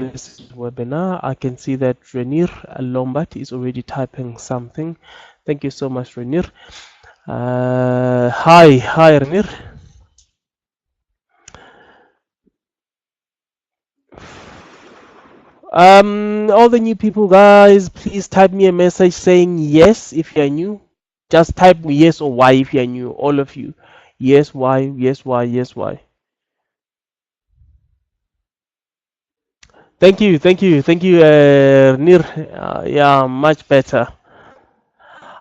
this webinar. I can see that Renir Lombard is already typing something. Thank you so much, Renir. Hi, Renir. All the new people, guys, please type me a message saying yes if you're new. Just type yes or Y if you're new. All of you. Yes, Y, yes, Y, yes, Y. Thank you, Nir. Yeah, much better.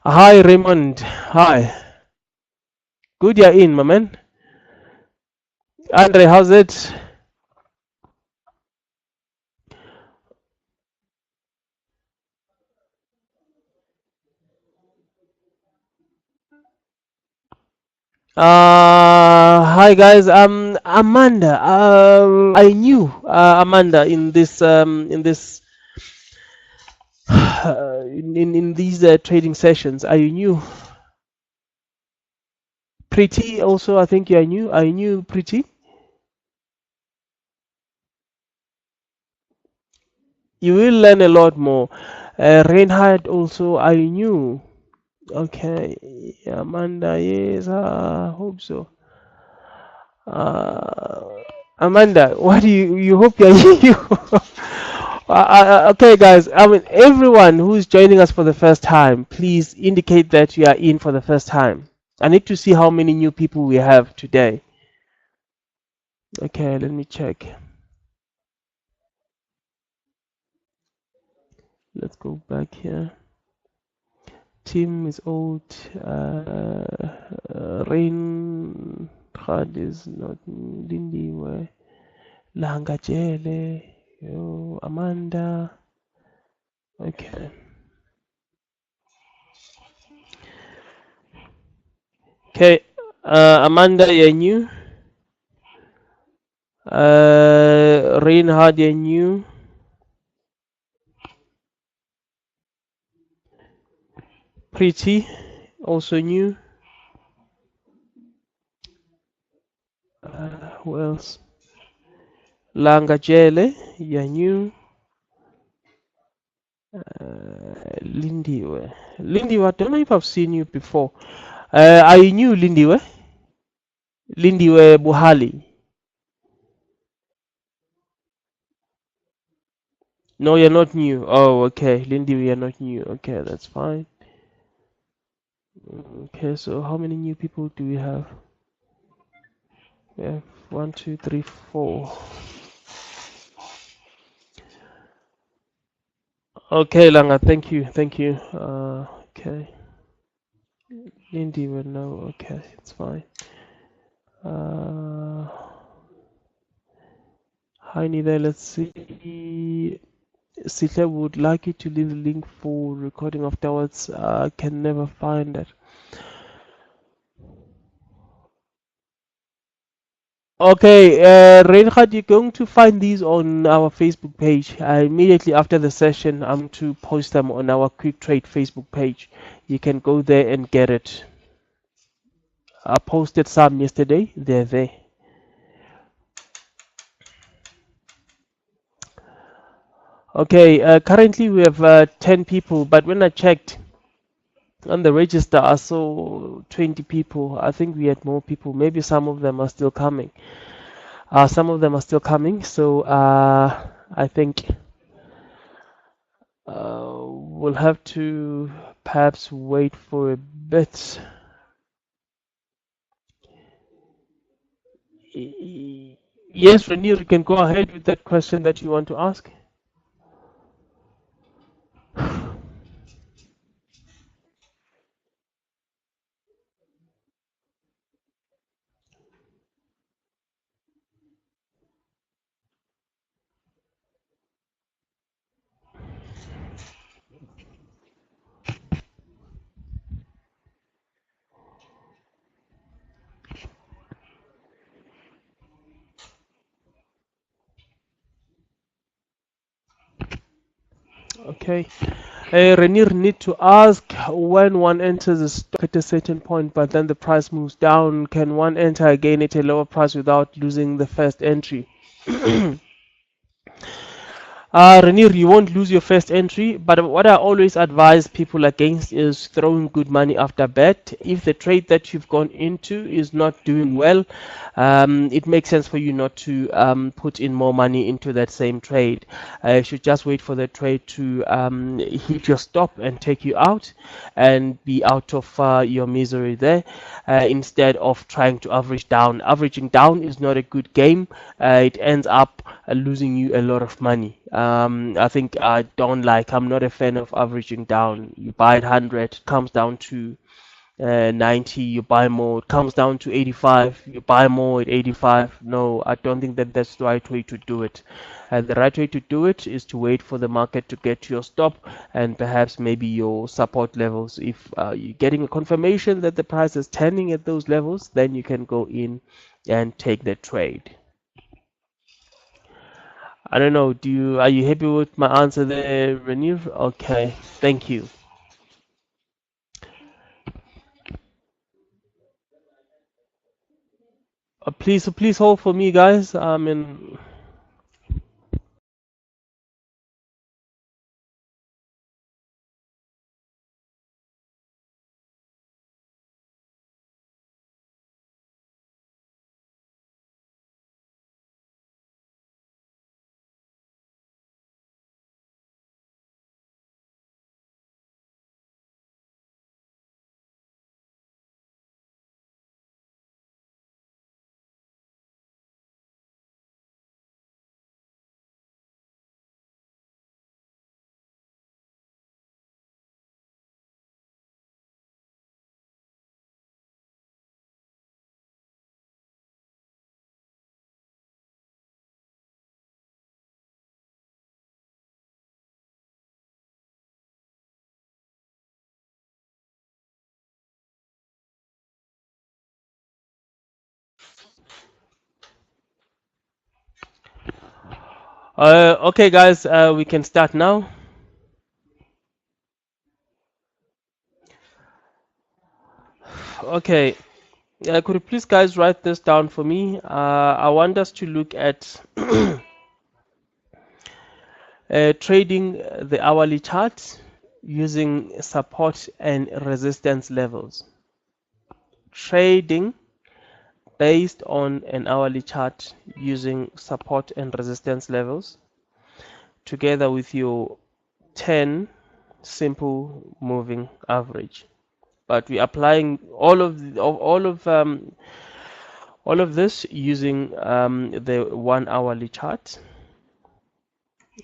Hi, Raymond. Hi. Good, you're in, my man. Andre, how's it? Hi guys. Amanda. I knew Amanda in this in these trading sessions. I knew Pretty also. I think I knew Pretty. You will learn a lot more. Reinhard also. I knew. Okay, Amanda. Yes, I hope so. Amanda, what do you hope you're you? Okay, guys. I mean, everyone who's joining us for the first time, please indicate that you are in for the first time. I need to see how many new people we have today. Okay, let me check. Let's go back here. Tim is old. Rain Khad is not Lindy. Langajele. Amanda. Okay. Okay. Amanda, you're new. Reinhard, you're new. Pretty, also new. Who else? Langajele, you're new. Lindiwe. Lindiwe, I don't know if I've seen you before. Are you new, Lindiwe? Lindiwe Buhali. No, you're not new. Oh, okay. Lindiwe, you're not new. Okay, that's fine. Okay, so how many new people do we have? We have 1, 2, 3, 4. Okay, Langa, thank you. Okay. Lindy will know. Okay, it's fine. Hi, Nida. Let's see. Sita would like you to leave the link for recording afterwards. I can never find it. Okay, Reinhard, you're going to find these on our Facebook page. Immediately after the session, I'm to post them on our QuickTrade Facebook page. You can go there and get it. I posted some yesterday. They're there. Okay, currently we have 10 people, but when I checked on the register, I saw 20 people. I think we had more people. Maybe some of them are still coming. So I think we'll have to perhaps wait for a bit. Yes, Renier, you can go ahead with that question that you want to ask. Okay. Renier need to ask, when one enters a stock at a certain point, but then the price moves down, can one enter again at a lower price without losing the first entry? Renier, you won't lose your first entry, but what I always advise people against is throwing good money after bet. If the trade that you've gone into is not doing well, it makes sense for you not to put in more money into that same trade. You should just wait for the trade to hit your stop and take you out and be out of your misery there, instead of trying to average down. Averaging down is not a good game. It ends up losing you a lot of money. I think I'm not a fan of averaging down. You buy at 100, comes down to 90, you buy more. It comes down to 85, you buy more at 85. No, I don't think that that's the right way to do it. The right way to do it is to wait for the market to get to your stop and perhaps maybe your support levels. If you're getting a confirmation that the price is turning at those levels, then you can go in and take the trade. I don't know. Are you happy with my answer there, Renier? Okay, thank you. Please hold for me, guys. Okay, guys, we can start now. Okay, could you please, guys, write this down for me? I want us to look at trading the hourly chart using support and resistance levels. Trading based on an hourly chart using support and resistance levels together with your 10 simple moving average. But we're applying all of this using the 1 hourly chart.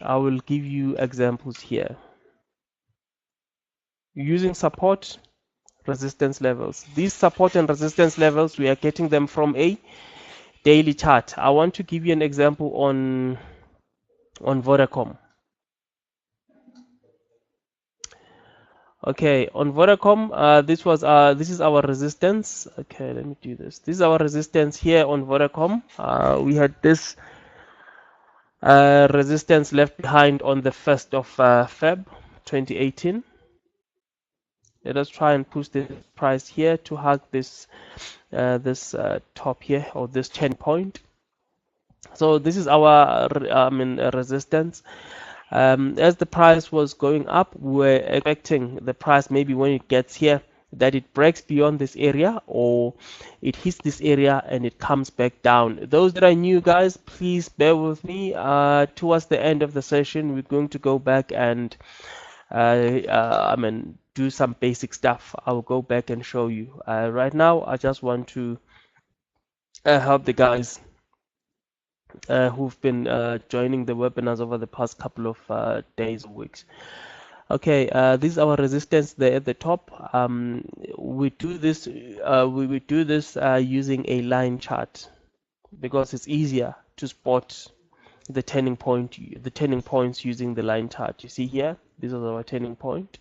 I will give you examples here. Using support resistance levels. These support and resistance levels, we are getting them from a daily chart. I want to give you an example on Vodacom. Okay, on Vodacom, this is our resistance. Okay, let me do this. This is our resistance here on Vodacom. We had this resistance left behind on the 1st of Feb 2018. Let us try and push the price here to hug this top here, or this 10 point. So this is our resistance. As the price was going up, we're expecting the price, maybe when it gets here, that it breaks beyond this area or it hits this area and it comes back down. Those that are new, guys, please bear with me. Towards the end of the session, we're going to go back and do some basic stuff. I'll go back and show you. Right now, I just want to help the guys who've been joining the webinars over the past couple of days or weeks. Okay, this is our resistance there at the top. We do this we do this using a line chart because it's easier to spot the turning points using the line chart. You see here, this is our turning point,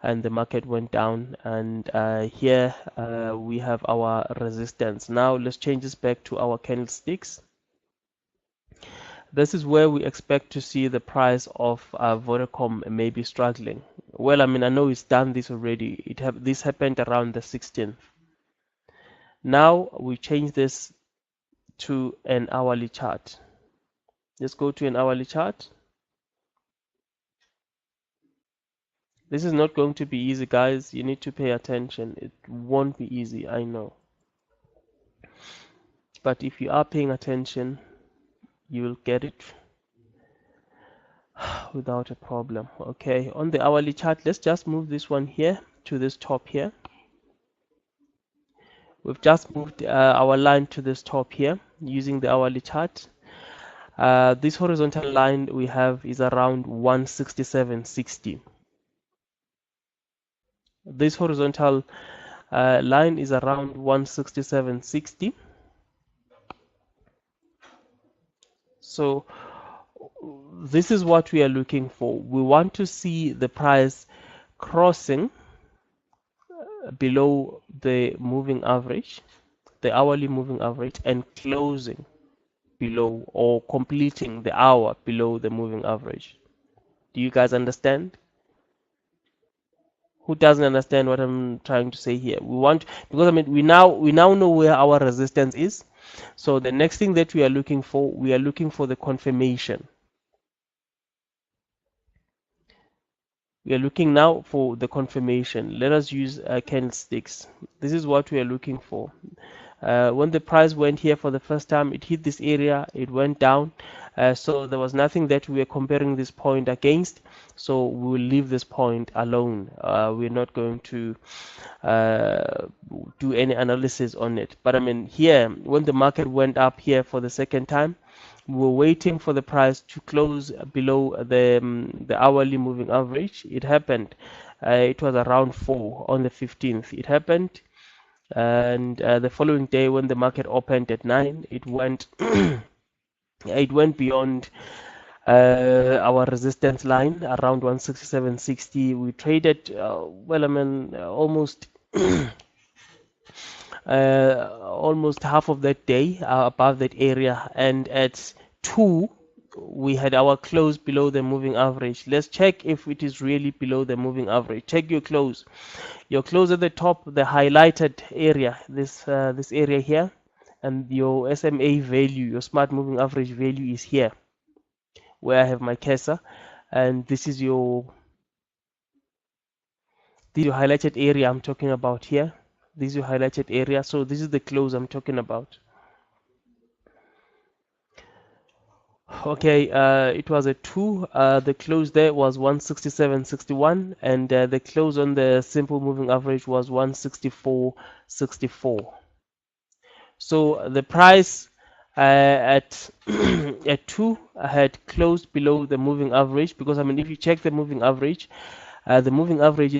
and the market went down, and here we have our resistance. Now let's change this back to our candlesticks. This is where we expect to see the price of Vodacom maybe struggling. Well, I mean, I know it's done this already. This happened around the 16th. Now we change this to an hourly chart. Let's go to an hourly chart. This is not going to be easy, guys. You need to pay attention. It won't be easy, I know. But if you are paying attention, you will get it without a problem. Okay, on the hourly chart, let's just move this one here to this top here. We've just moved our line to this top here using the hourly chart. This horizontal line we have is around 167.60. This horizontal line is around 167.60. So this is what we are looking for. We want to see the price crossing below the moving average, the hourly moving average, and closing below or completing the hour below the moving average. Do you guys understand? Who doesn't understand what I'm trying to say here? We want, because I mean we now know where our resistance is. So the next thing that we are looking for the confirmation. We are looking now for the confirmation. Let us use candlesticks. This is what we are looking for. When the price went here for the first time, it hit this area, it went down. So there was nothing that we were comparing this point against. So we will leave this point alone. We're not going to do any analysis on it. But I mean, here, when the market went up here for the second time, we were waiting for the price to close below the hourly moving average. It happened. It was around 4 on the 15th. It happened. And the following day, when the market opened at 9, it went it went beyond our resistance line around 167.60. We traded well, I mean, almost almost half of that day above that area, and at 2 we had our close below the moving average. Let's check if it is really below the moving average. Check your close. Your close at the top, the highlighted area, this area here, and your SMA value, your smart moving average value is here, where I have my cursor, and this is your highlighted area I'm talking about here. This is your highlighted area. So this is the close I'm talking about. Okay, it was a 2. The close there was 167.61, and the close on the simple moving average was 164.64. So the price at at 2 had closed below the moving average, because I mean, if you check the moving average is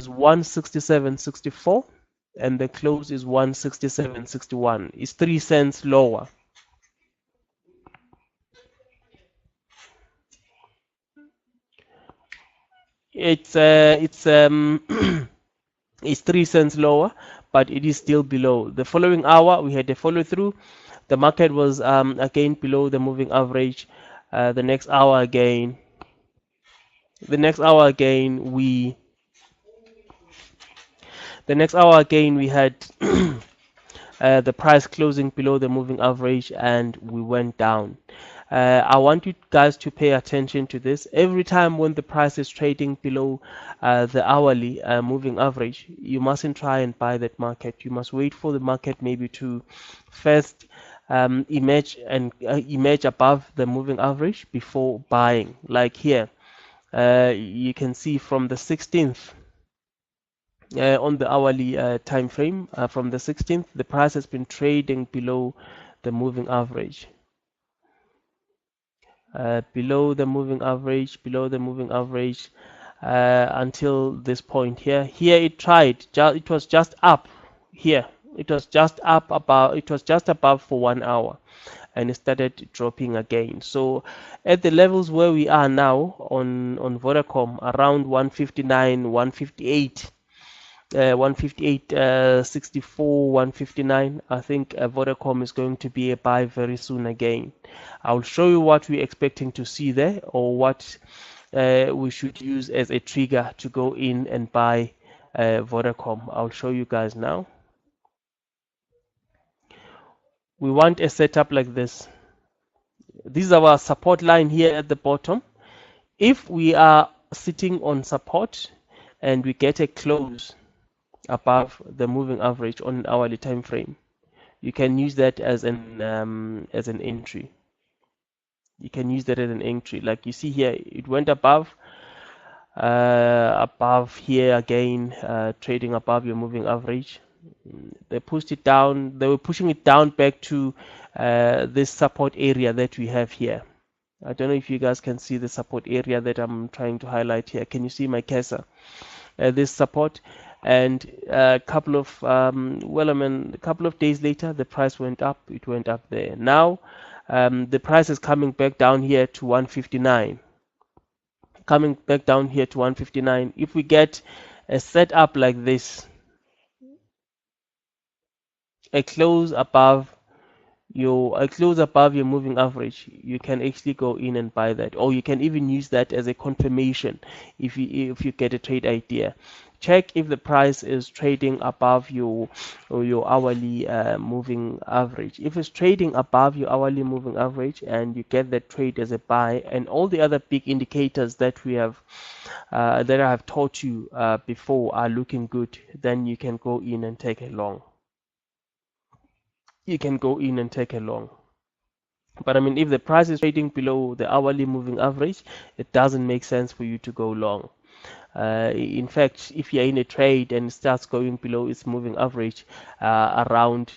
167.64, and the close is 167.61. It's 3 cents lower. It's it's 3 cents lower, but it is still below. The following hour we had a follow through. The market was again below the moving average. The next hour again we had the price closing below the moving average, and we went down. I want you guys to pay attention to this. Every time when the price is trading below the hourly moving average, you mustn't try and buy that market. You must wait for the market maybe to first emerge above the moving average before buying. Like here, you can see from the 16th. On the hourly time frame, from the 16th, the price has been trading below the moving average. Below the moving average, until this point here. Here it tried, it was just up here. It was just above for 1 hour, and it started dropping again. So at the levels where we are now on Vodacom, around 159, 158. 158.64, 159. I think Vodacom is going to be a buy very soon again. I'll show you what we're expecting to see there, or what we should use as a trigger to go in and buy Vodacom. I'll show you guys now. We want a setup like this. This is our support line here at the bottom. If we are sitting on support, and we get a close above the moving average on an hourly time frame, you can use that as an entry. You can use that as an entry. Like you see here, it went above here again, trading above your moving average. They pushed it down. They were pushing it down back to this support area that we have here. I don't know if you guys can see the support area that I'm trying to highlight here. Can you see my cursor? This support, and a couple of a couple of days later, the price went up. It went up there. Now the price is coming back down here to 159. Coming back down here to 159. If we get a setup like this, a close above your moving average, you can actually go in and buy that, or you can even use that as a confirmation if you get a trade idea. Check if the price is trading above your hourly moving average. If it's trading above your hourly moving average and you get that trade as a buy, and all the other big indicators that we have that I have taught you before are looking good, then you can go in and take a long. You can go in and take a long. But I mean, if the price is trading below the hourly moving average, it doesn't make sense for you to go long. In fact, if you're in a trade and it starts going below its moving average around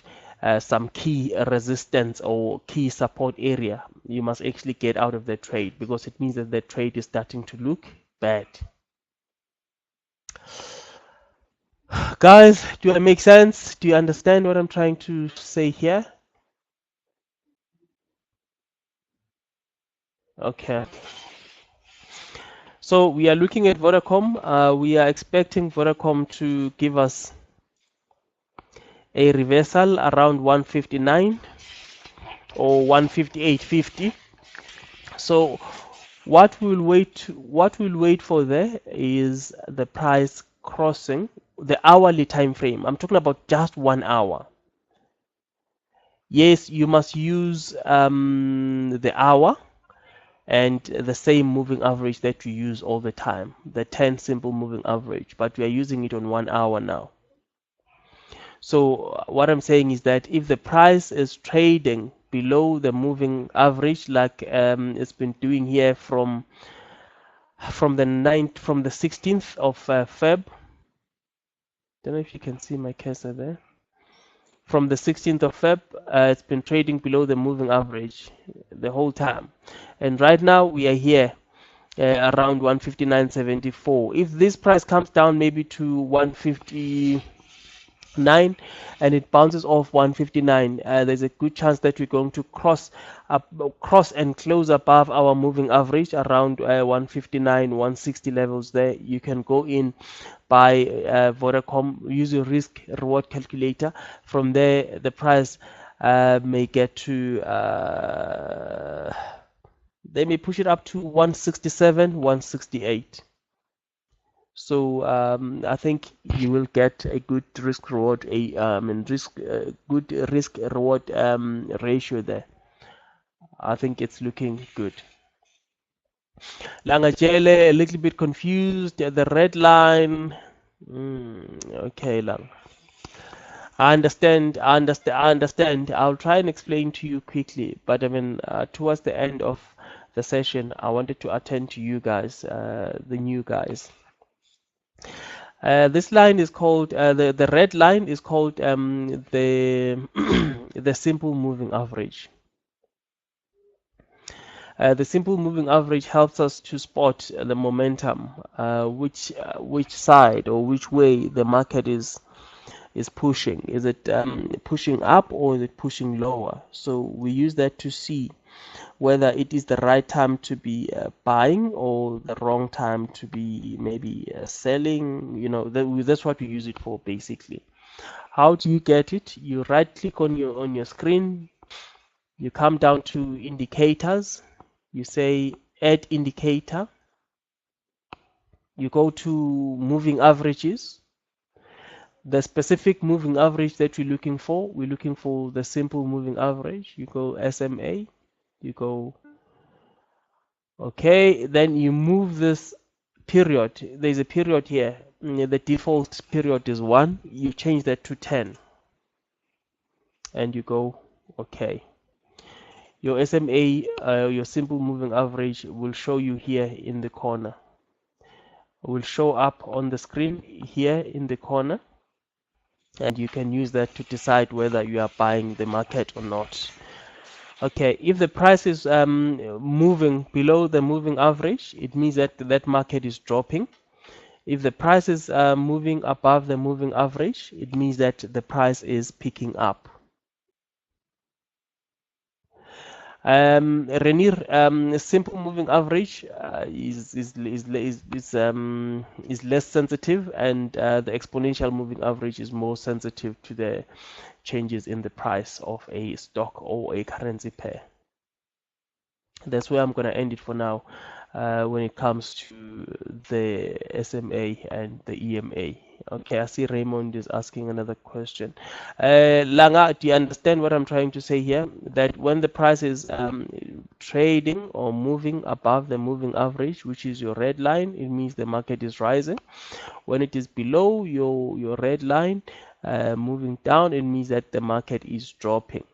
some key resistance or key support area, you must actually get out of the trade, because it means that the trade is starting to look bad. Guys, do I make sense? Do you understand what I'm trying to say here? Okay. So we are looking at Vodacom. We are expecting Vodacom to give us a reversal around 159 or 158.50. So what we'll wait for there is the price crossing the hourly time frame. I'm talking about just 1 hour. Yes, you must use the hour and the same moving average that you use all the time, the 10 simple moving average, but we are using it on 1 hour now. So what I'm saying is that if the price is trading below the moving average, like it's been doing here from the 16th of Feb. Don't know if you can see my cursor there. From the 16th of Feb, it's been trading below the moving average the whole time, and right now we are here around 159.74. If this price comes down maybe to 159 and it bounces off 159, there's a good chance that we're going to cross and close above our moving average around 159, 160 levels. There you can go in by Vodacom, use your risk reward calculator. From there the price may get to they may push it up to 167, 168. So I think you will get a good risk reward, good risk reward ratio there. I think it's looking good. Langajele, a little bit confused. The red line. Okay, Lang. I understand. I'll try and explain to you quickly, but I mean, towards the end of the session, I wanted to attend to you guys, the new guys. This line is called the red line is called the the simple moving average. The simple moving average helps us to spot the momentum, which side or which way the market is pushing. Is it pushing up or is it pushing lower? So we use that to see whether it is the right time to be buying or the wrong time to be maybe selling. You know, that's what we use it for basically. How do you get it? You right click on your screen, you come down to indicators, you say add indicator, you go to moving averages. The specific moving average that we're looking for the simple moving average. You go SMA, you go okay, then you move this period. There's a period here the default period is 1, you change that to 10 and you go okay. Your SMA, your simple moving average, will show you here in the corner. It will show up on the screen here in the corner, and you can use that to decide whether you are buying the market or not. Okay, if the price is moving below the moving average, it means that that market is dropping. If the price is moving above the moving average, it means that the price is picking up. Renier, simple moving average is less sensitive, and the exponential moving average is more sensitive to the changes in the price of a stock or a currency pair. That's where I'm going to end it for now when it comes to the SMA and the EMA. Okay, I see Raymond is asking another question. Langa, do you understand what I'm trying to say here? That when the price is trading or moving above the moving average, which is your red line, it means the market is rising. When it is below your red line, moving down, it means that the market is dropping.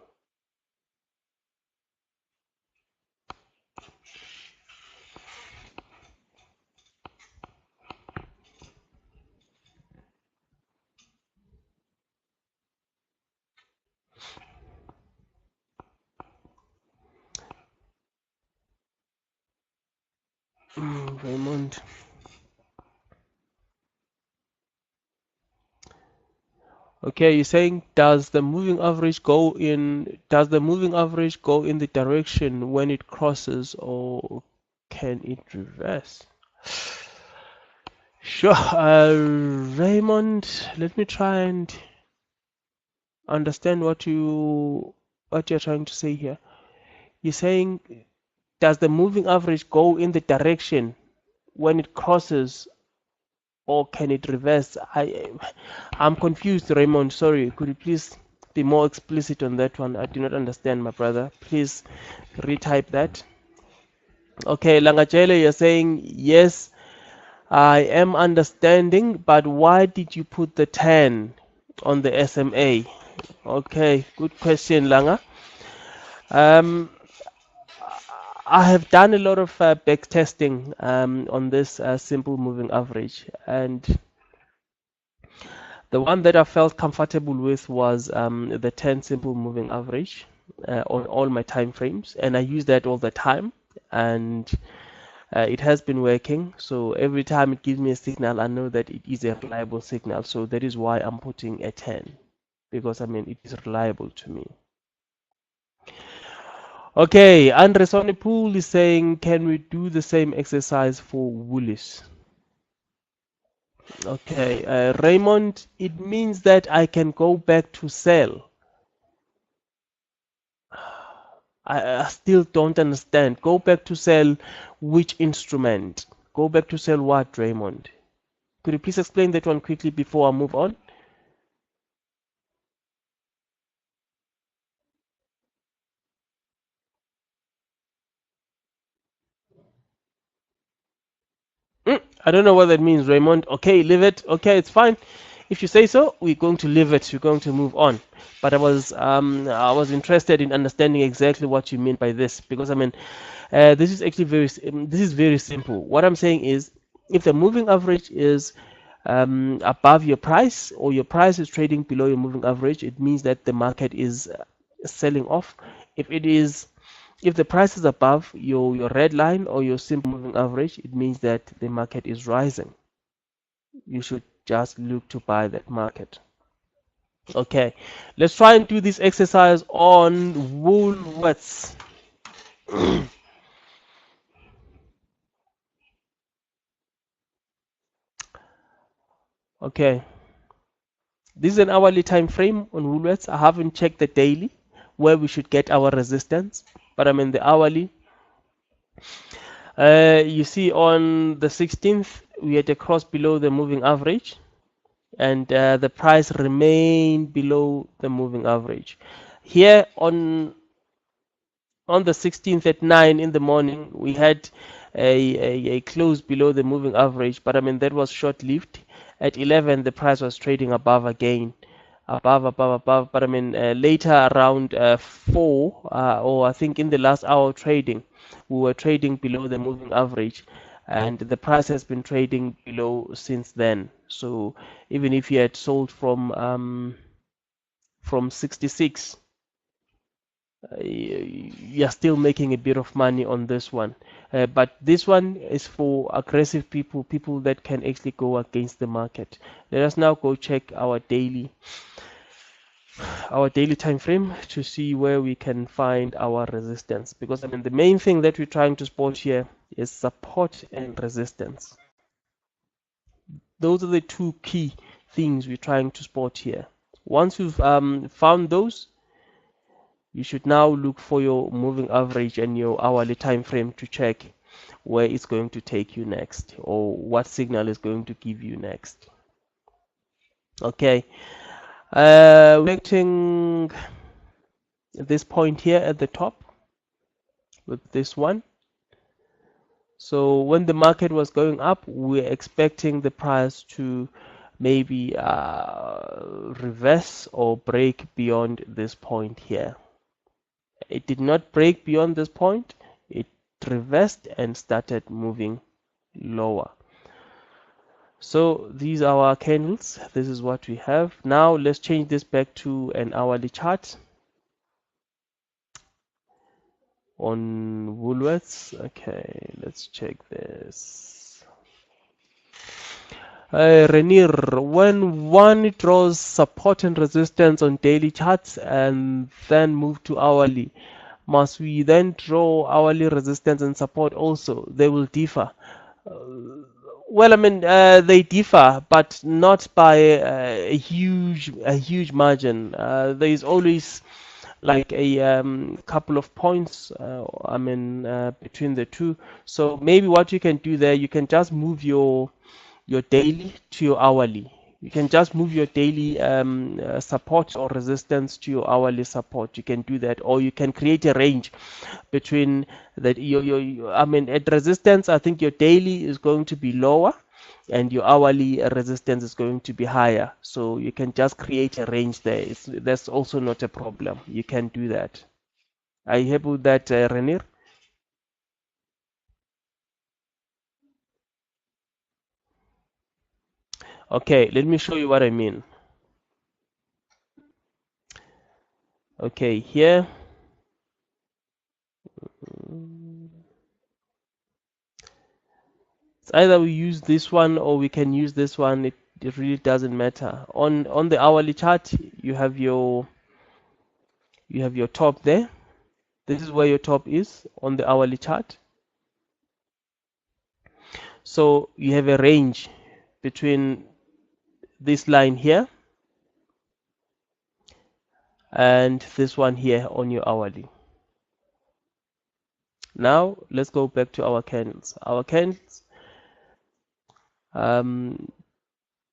Raymond. Okay, you're saying does the moving average go in the direction when it crosses, or can it reverse? Sure, Raymond, let me try and understand what you're trying to say here. You're saying does the moving average go in the direction when it crosses, or can it reverse? I'm confused, Raymond. Sorry, could you please be more explicit on that one? I do not understand, my brother. Please retype that. Okay, Langajele, you're saying yes, I am understanding, but why did you put the 10 on the SMA? Okay, good question, Langa. I have done a lot of back testing on this simple moving average, and the one that I felt comfortable with was the 10 simple moving average on all my time frames, and I use that all the time, and it has been working. So every time it gives me a signal, I know that it is a reliable signal. So that is why I'm putting a 10, because I mean it is reliable to me. Okay, Andre Sonipool is saying, can we do the same exercise for Woolies? Okay, Raymond, it means that I can go back to sell. I still don't understand. Go back to sell which instrument? Go back to sell what, Raymond? Could you please explain that one quickly before I move on? I don't know what that means, Raymond. Okay, leave it. Okay, it's fine. If you say so, we're going to leave it. We're going to move on. But I was interested in understanding exactly what you mean by this, because I mean, this is actually very simple. What I'm saying is, if the moving average is above your price, or your price is trading below your moving average, it means that the market is selling off. If the price is above your red line or your simple moving average, it means that the market is rising. You should just look to buy that market. Okay, let's try and do this exercise on Woolworths. Okay, this is an hourly time frame on Woolworths. I haven't checked the daily where we should get our resistance, but I'm in the hourly. You see on the 16th, we had a cross below the moving average, and the price remained below the moving average. Here on the 16th at 9 in the morning, we had a close below the moving average, but I mean that was short-lived, at 11 the price was trading above again, above, but I mean later around 4 or I think in the last hour of trading we were trading below the moving average, and the price has been trading below since then. So even if you had sold from 66, you're still making a bit of money on this one. But this one is for aggressive people, people that can actually go against the market. Let us now go check our daily time frame to see where we can find our resistance, because I mean the main thing that we're trying to spot here is support and resistance. Those are the two key things we're trying to spot here. Once you've found those, you should now look for your moving average and your hourly time frame to check where it's going to take you next, or what signal is going to give you next. Okay, we're acting this point here at the top with this one. So when the market was going up, we're expecting the price to maybe reverse or break beyond this point here. It did not break beyond this point. It reversed and started moving lower. So these are our candles. This is what we have. Now let's change this back to an hourly chart on Woolworths. Okay, let's check this. Renier, when one draws support and resistance on daily charts and then move to hourly, must we then draw hourly resistance and support also? They will differ. Well, I mean, they differ, but not by a huge margin. There is always like a couple of points, I mean, between the two. So maybe what you can do there, you can just move your daily to your hourly. You can just move your daily support or resistance to your hourly support. You can do that, or you can create a range between that. I mean, at resistance, I think your daily is going to be lower, and your hourly resistance is going to be higher. So you can just create a range there. That's also not a problem. You can do that. Are you happy with that, Renir? Okay, let me show you what I mean. Okay, here. It's either we use this one or we can use this one. It really doesn't matter. On the hourly chart, you have your top there. This is where your top is on the hourly chart. So you have a range between this line here and this one here on your hourly. Now let's go back to our candles. Our candles, um,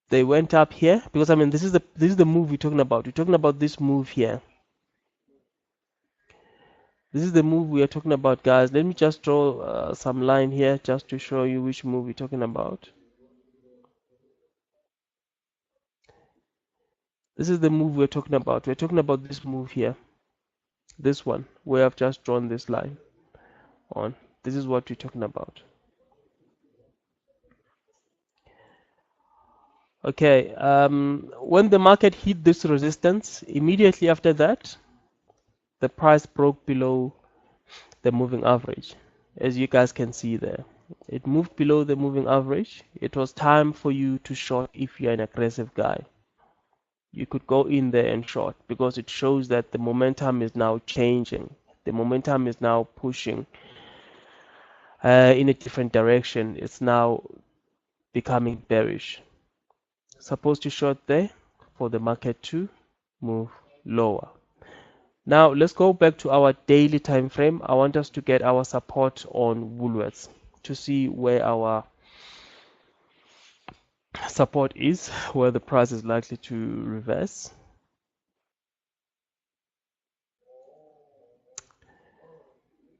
they went up here because I mean this is the move we're talking about. We're talking about this move here. This is the move we are talking about, guys. Let me just draw some line here just to show you which move we're talking about. This is the move we're talking about. We're talking about this move here. This one, where I've just drawn this line on. This is what we're talking about. Okay, when the market hit this resistance, immediately after that, the price broke below the moving average, as you guys can see there. It moved below the moving average. It was time for you to short if you're an aggressive guy. You could go in there and short because it shows that the momentum is now changing. The momentum is now pushing in a different direction. It's now becoming bearish. Supposed to short there for the market to move lower. Now let's go back to our daily time frame. I want us to get our support on Woolworths to see where our support is, where the price is likely to reverse.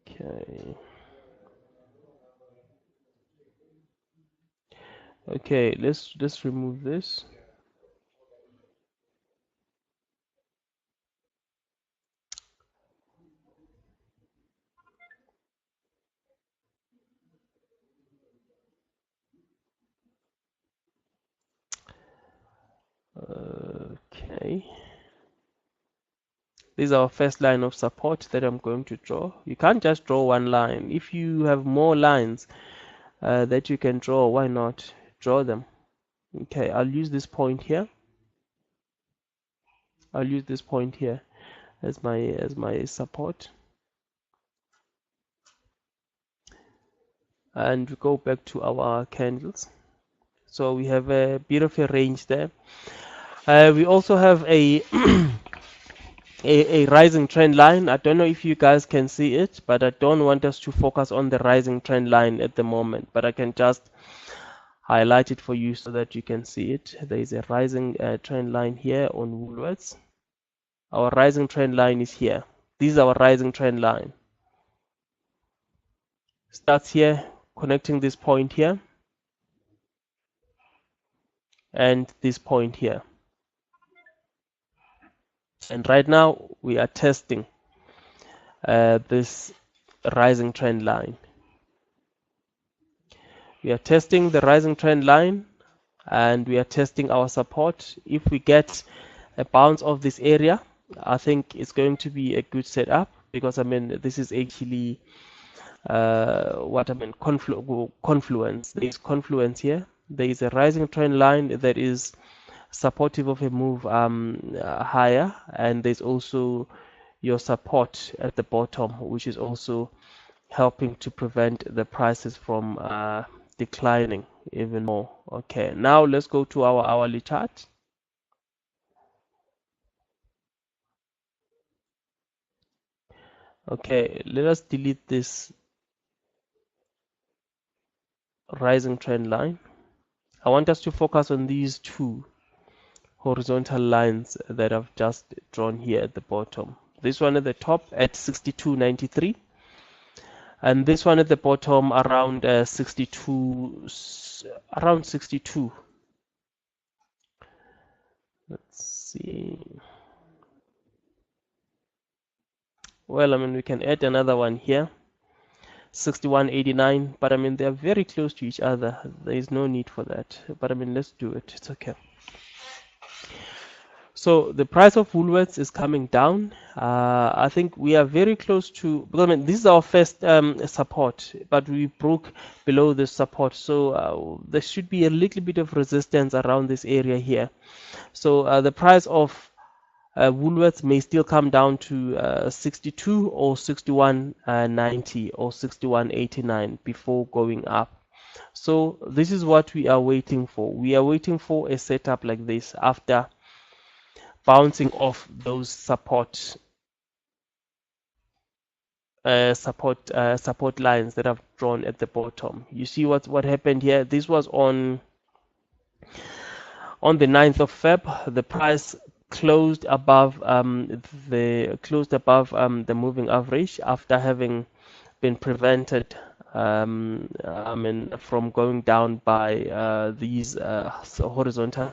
Okay. Okay, let's remove this. Okay, this is our first line of support that I'm going to draw. You can't just draw one line. If you have more lines that you can draw, why not draw them? Okay, I'll use this point here. I'll use this point here as my support, and we go back to our candles. So we have a bit of a range there. We also have a a rising trend line. I don't know if you guys can see it, but I don't want us to focus on the rising trend line at the moment, but I can just highlight it for you so that you can see it. There is a rising trend line here on Woolworths. Our rising trend line is here. This is our rising trend line. Starts here, connecting this point here and this point here. And right now we are testing this rising trend line. We are testing the rising trend line and we are testing our support. If we get a bounce of this area, I think it's going to be a good setup, because I mean this is actually what I mean confluence. There is confluence here. There is a rising trend line that is supportive of a move higher, and there's also your support at the bottom, which is also helping to prevent the prices from declining even more. Okay, now let's go to our hourly chart. Okay, let us delete this rising trend line. I want us to focus on these two horizontal lines that I've just drawn here at the bottom. This one at the top at 62.93, and this one at the bottom around 62, around 62. Let's see. Well, I mean, we can add another one here, 61.89, but I mean, they're very close to each other. There is no need for that, but I mean, let's do it. It's okay. So the price of Woolworths is coming down. I think we are very close to, because I mean, this is our first support, but we broke below the support. So there should be a little bit of resistance around this area here. So the price of Woolworths may still come down to 62 or 61.90 or 61.89 before going up. So this is what we are waiting for. We are waiting for a setup like this after bouncing off those support lines that I've drawn at the bottom. You see what happened here? This was on the 9th of Feb. The price closed above the moving average after having been prevented I mean from going down by these horizontal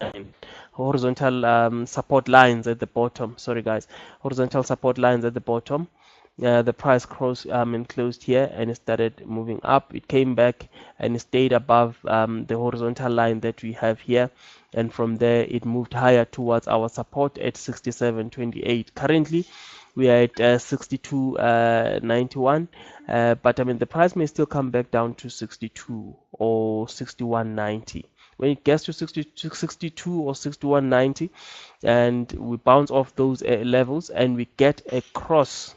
support lines at the bottom. Sorry guys, horizontal support lines at the bottom. The price closed here and it started moving up. It came back and it stayed above the horizontal line that we have here, and from there it moved higher towards our support at 67.28. Currently we are at 62.91, but I mean the price may still come back down to 62 or 61.90. When it gets to 62 or 61.90 and we bounce off those levels and we get a cross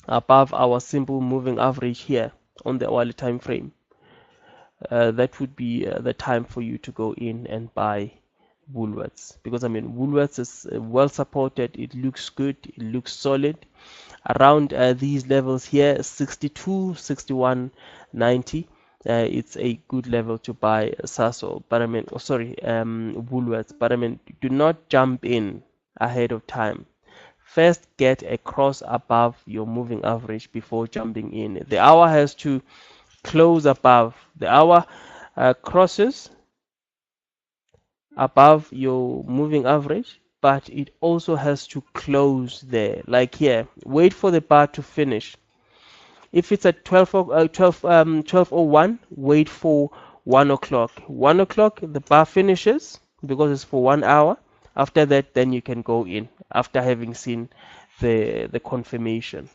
above our simple moving average here on the hourly time frame, that would be the time for you to go in and buy Woolworths, because I mean Woolworths is well supported. It looks good, it looks solid around these levels here, 62, 61.90. It's a good level to buy Saso, but I mean, oh, sorry, Woolworths, but I mean, do not jump in ahead of time. First, get a cross above your moving average before jumping in. The hour has to close above. The hour crosses above your moving average, but it also has to close there. Like here, wait for the bar to finish. If it's at 12:01, wait for 1 o'clock. 1 o'clock, the bar finishes because it's for 1 hour. After that, then you can go in after having seen the confirmation.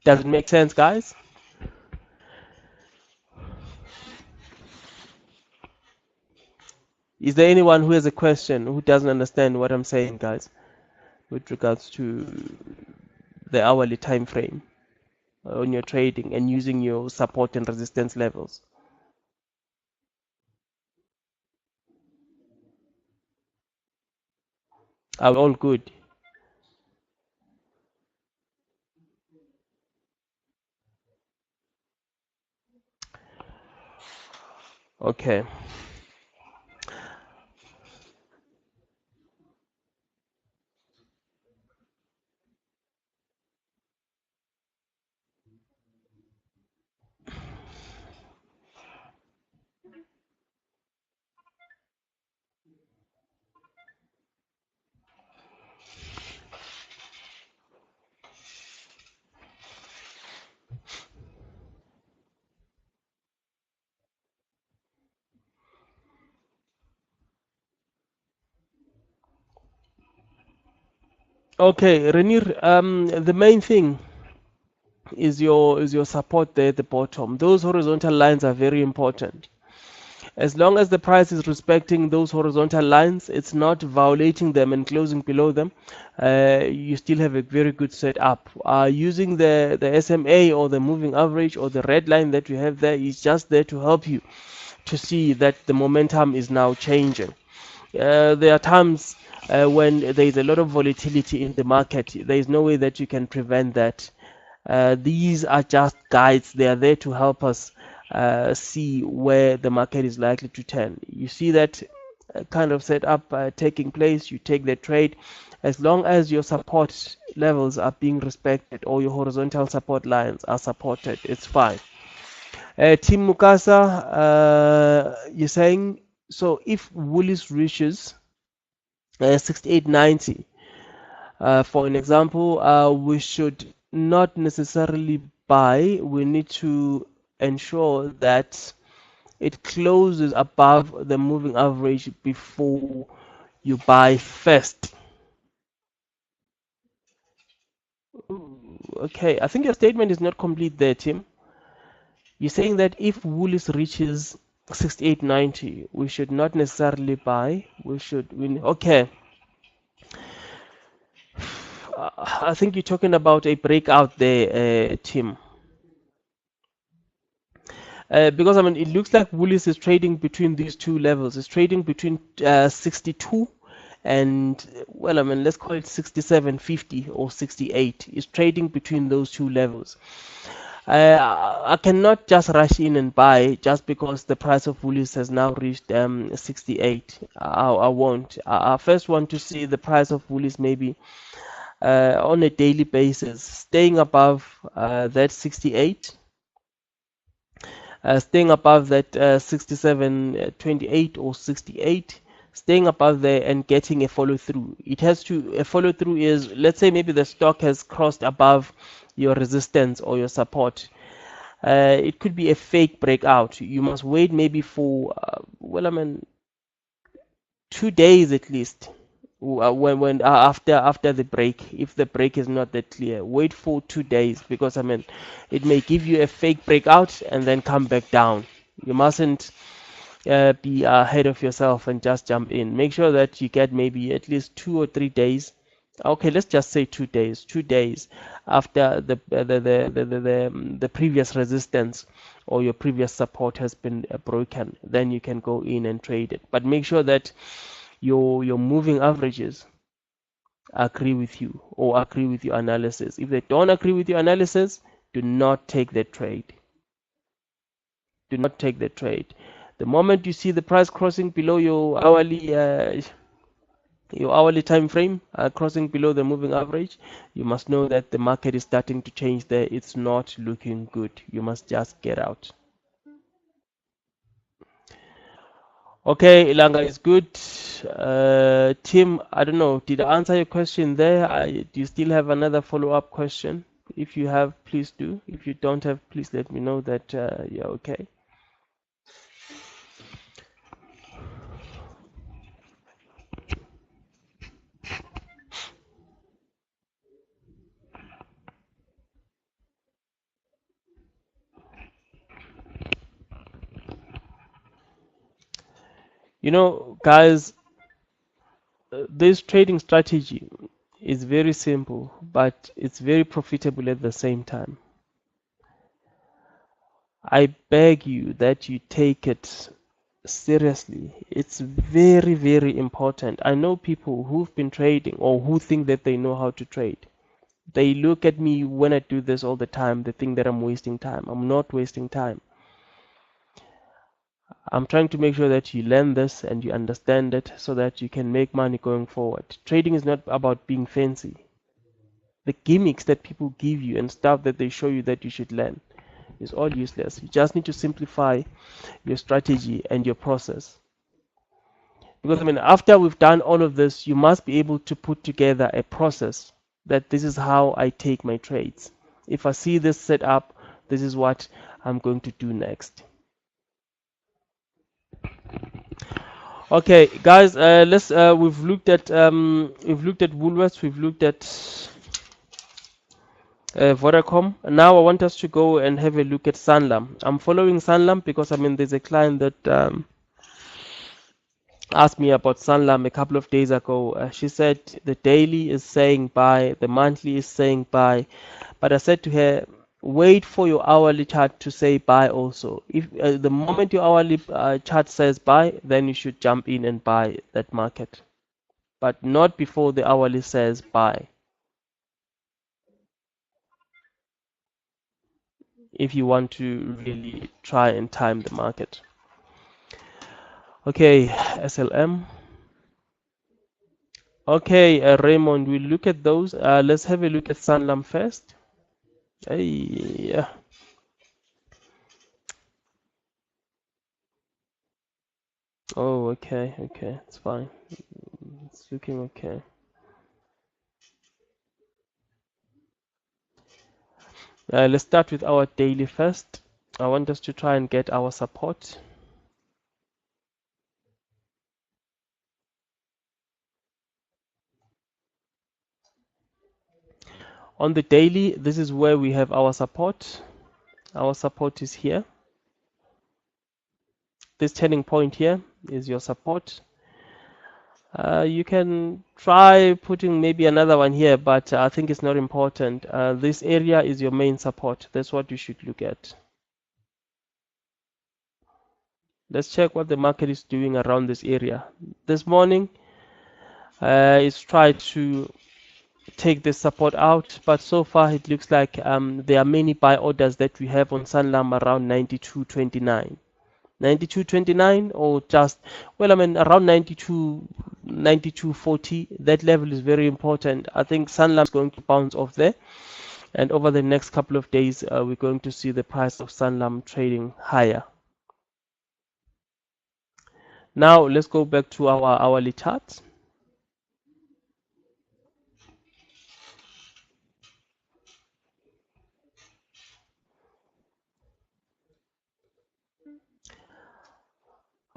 Does it make sense, guys? Is there anyone who has a question who doesn't understand what I'm saying, guys, with regards to the hourly time frame on your trading and using your support and resistance levels? Are we all good? Okay. Okay, Renir, the main thing is your support there at the bottom. Those horizontal lines are very important. As long as the price is respecting those horizontal lines, it's not violating them and closing below them, you still have a very good setup. Using the SMA or the moving average or the red line that you have there is just there to help you to see that the momentum is now changing. There are times when there is a lot of volatility in the market. There is no way that you can prevent that. These are just guides. They are there to help us see where the market is likely to turn. You see that kind of setup taking place, you take the trade. As long as your support levels are being respected or your horizontal support lines are supported, it's fine. Team Mukasa, you're saying so if Woolies reaches 68.90, for an example, we should not necessarily buy. We need to ensure that it closes above the moving average before you buy first. Okay, I think your statement is not complete there, Tim. You're saying that if Woolies reaches 68.90, we should not necessarily buy. We should win. Okay, I think you're talking about a breakout there, Tim. Because I mean, it looks like Woolies is trading between these two levels. It's trading between 62 and, well, I mean, let's call it 67.50 or 68. It's trading between those two levels. I cannot just rush in and buy just because the price of Woolies has now reached 68. I won't. I first want to see the price of Woolies maybe on a daily basis staying above that 68, staying above that 67.28 or 68, staying above there and getting a follow through. It has to, a follow through is, let's say maybe the stock has crossed above your resistance or your support. It could be a fake breakout. You must wait maybe for, well, I mean, 2 days at least. When after the break, if the break is not that clear, wait for 2 days because I mean, it may give you a fake breakout and then come back down. You mustn't be ahead of yourself and just jump in. Make sure that you get maybe at least 2 or 3 days. Okay, let's just say 2 days. 2 days after the previous resistance or your previous support has been broken, then you can go in and trade it. But make sure that your moving averages agree with you or agree with your analysis. If they don't agree with your analysis, do not take the trade. Do not take the trade. The moment you see the price crossing below your hourly time frame, crossing below the moving average, you must know that the market is starting to change there. It's not looking good. You must just get out. Okay, Ilanga is good. Tim, I don't know. Did I answer your question there? Do you still have another follow-up question? If you have, please do. If you don't have, please let me know that you're okay. You know, guys, this trading strategy is very simple, but it's very profitable at the same time. I beg you that you take it seriously. It's very, very important. I know people who've been trading or who think that they know how to trade. They look at me when I do this all the time. They think that I'm wasting time. I'm not wasting time. I'm trying to make sure that you learn this and you understand it so that you can make money going forward. Trading is not about being fancy. The gimmicks that people give you and stuff that they show you that you should learn is all useless. You just need to simplify your strategy and your process. Because I mean, after we've done all of this, you must be able to put together a process that this is how I take my trades. If I see this set up, this is what I'm going to do next. Okay, guys, let's we've looked at Woolworths, we've looked at Vodacom. Now I want us to go and have a look at Sanlam. I'm following Sanlam because I mean there's a client that asked me about Sanlam a couple of days ago. She said the daily is saying buy, the monthly is saying buy, but I said to her, wait for your hourly chart to say buy also. If the moment your hourly chart says buy, then you should jump in and buy that market, but not before the hourly says buy. If you want to really try and time the market. Okay, SLM. Okay, Raymond, we'll look at those. Let's have a look at Sanlam first. Hey, yeah. Oh, okay, okay, it's fine. It's looking okay. Let's start with our daily first. I want us to try and get our support. On the daily, this is where we have our support. Our support is here. This turning point here is your support. You can try putting maybe another one here, but I think it's not important. This area is your main support. That's what you should look at. Let's check what the market is doing around this area. This morning, it's tried to take this support out, but so far it looks like there are many buy orders that we have on Sanlam around 92.29. 92.29 or just, well, I mean, around 92, 92.40. That level is very important. I think Sanlam is going to bounce off there. And over the next couple of days, we're going to see the price of Sanlam trading higher. Now, let's go back to our hourly chart.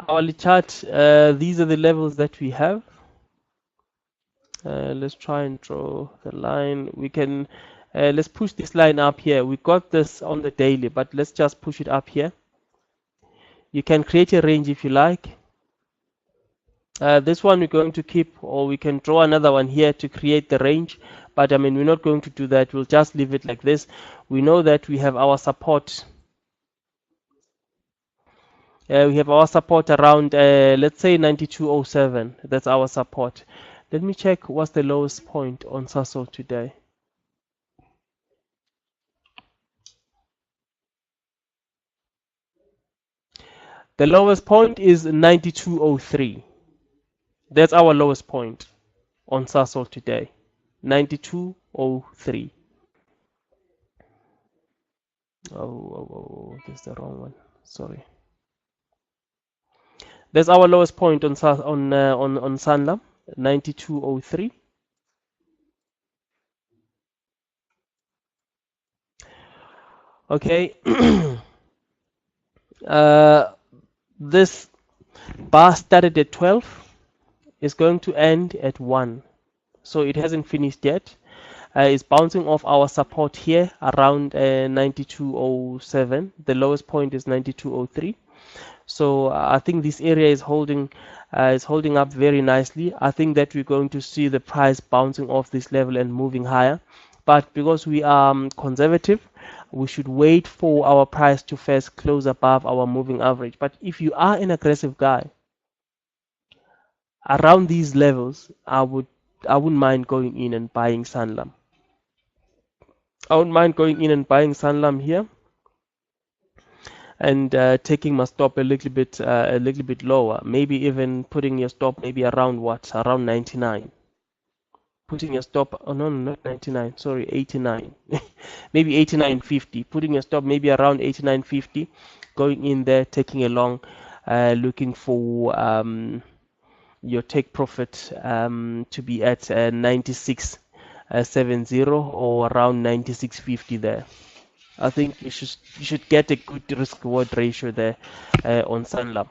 Hourly chart, these are the levels that we have. Let's try and draw the line. We can, let's push this line up here. We got this on the daily, but let's just push it up here. You can create a range if you like. This one we're going to keep, or we can draw another one here to create the range. But I mean, we're not going to do that. We'll just leave it like this. We know that we have our support. We have our support around, let's say 92.07. That's our support. Let me check what's the lowest point on Sasol today. The lowest point is 92.03. That's our lowest point on Sasol today. 92.03. Oh, that's the wrong one. Sorry. That's our lowest point on on Sanlam, 92.03. Okay. This bar started at 12, is going to end at 1. So it hasn't finished yet. It's bouncing off our support here around 92.07. The lowest point is 92.03. So I think this area is holding up very nicely. I think that we're going to see the price bouncing off this level and moving higher. But because we are conservative, we should wait for our price to first close above our moving average. But if you are an aggressive guy, around these levels, I wouldn't mind going in and buying Sanlam. I wouldn't mind going in and buying Sanlam here and taking my stop a little bit lower. Maybe even putting your stop maybe around what? Around 99. Putting your stop, oh no, not 99, sorry, 89. Maybe 89.50. Putting your stop maybe around 89.50. Going in there, taking a long, looking for your take profit to be at 96.70 or around 96.50 there. I think you should get a good risk reward ratio there on Sanlam.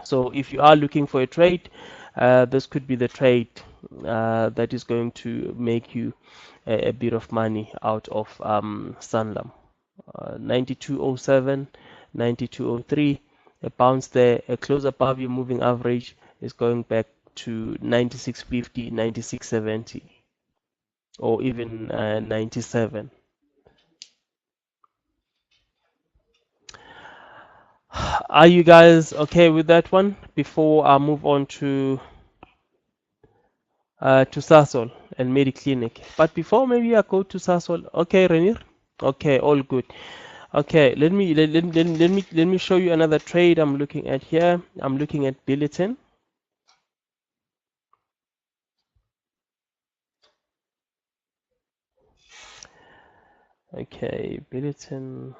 So if you are looking for a trade, this could be the trade that is going to make you a bit of money out of Sanlam. 92.07, 92.03, a bounce there, a close above your moving average is going back to 96.50, 96.70, or even 97. Are you guys okay with that one? Before I move on to Sasol and Mediclinic. But before maybe I go to Sasol. Okay, Renir. Okay, all good. Okay, let me show you another trade I'm looking at here. I'm looking at Billiton. Okay, Billiton.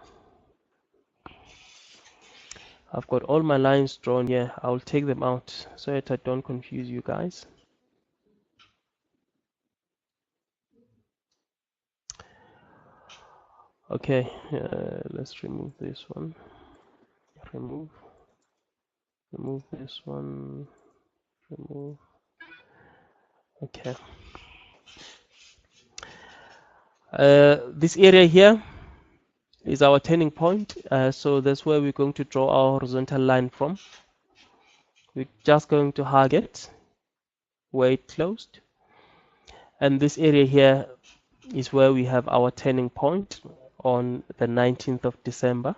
I've got all my lines drawn here. I'll take them out so that I don't confuse you guys. Okay, let's remove this one. Remove this one. Remove. Okay. This area here is our turning point. So that's where we're going to draw our horizontal line from. We're just going to hug it where it closed. And this area here is where we have our turning point on the 19th of December.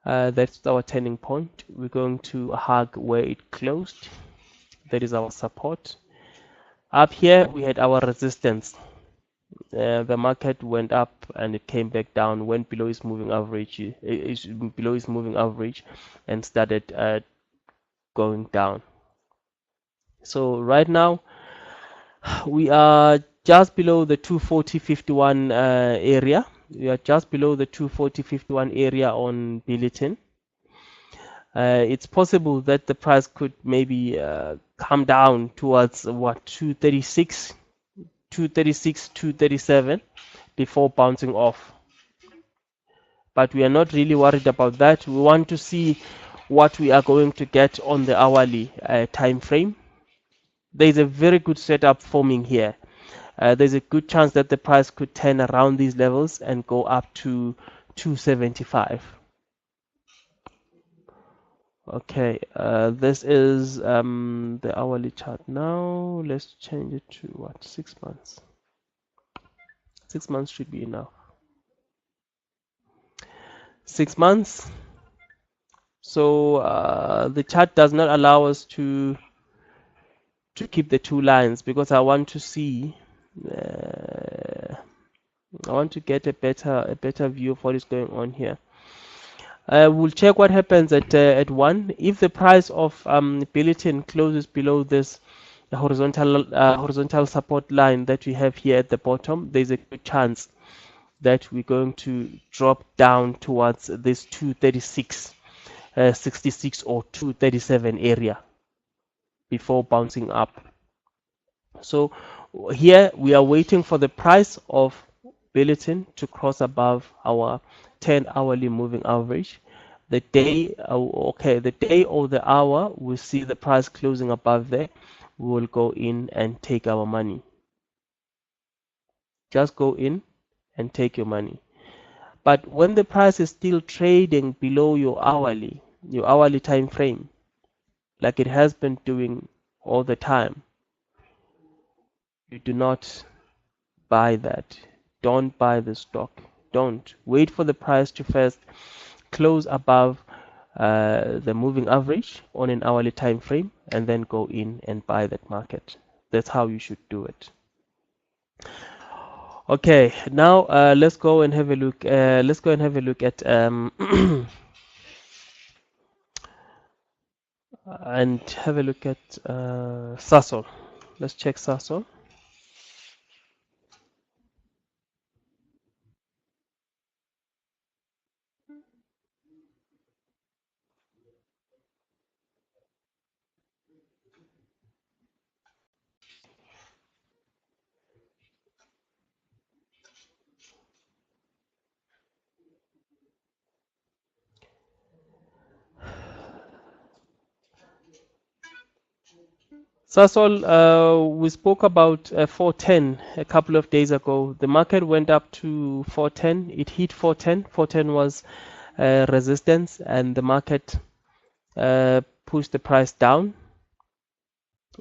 That's our turning point. We're going to hug where it closed. That is our support. Up here we had our resistance. The market went up and it came back down, went below its moving average, and started going down. So right now we are just below the 240.51 area. We are just below the 240.51 area on Billiton. It's possible that the price could maybe come down towards what, 236, 237 before bouncing off. But we are not really worried about that. We want to see what we are going to get on the hourly time frame. There's a very good setup forming here. There's a good chance that the price could turn around these levels and go up to 275. Okay, this is the hourly chart now. Let's change it to what, 6 months. 6 months should be enough. 6 months. So the chart does not allow us to keep the two lines because I want to see. I want to get a better view of what is going on here. We'll check what happens at 1. If the price of Billiton closes below this horizontal support line that we have here at the bottom, there's a good chance that we're going to drop down towards this 236 266 or 237 area before bouncing up. So here we are waiting for the price of bulletin to cross above our 10 hourly moving average. The day, the day or the hour, we see the price closing above there, we will go in and take our money. Just go in and take your money. But when the price is still trading below your hourly time frame, like it has been doing all the time, you do not buy that. Don't buy the stock. Don't. Wait for the price to first close above the moving average on an hourly time frame and then go in and buy that market. That's how you should do it. Okay, now let's go and have a look. Let's go and have a look at and have a look at Sasol. Let's check Sasol. Sasol, we spoke about 410 a couple of days ago. The market went up to 410. It hit 410. 410 was resistance, and the market pushed the price down.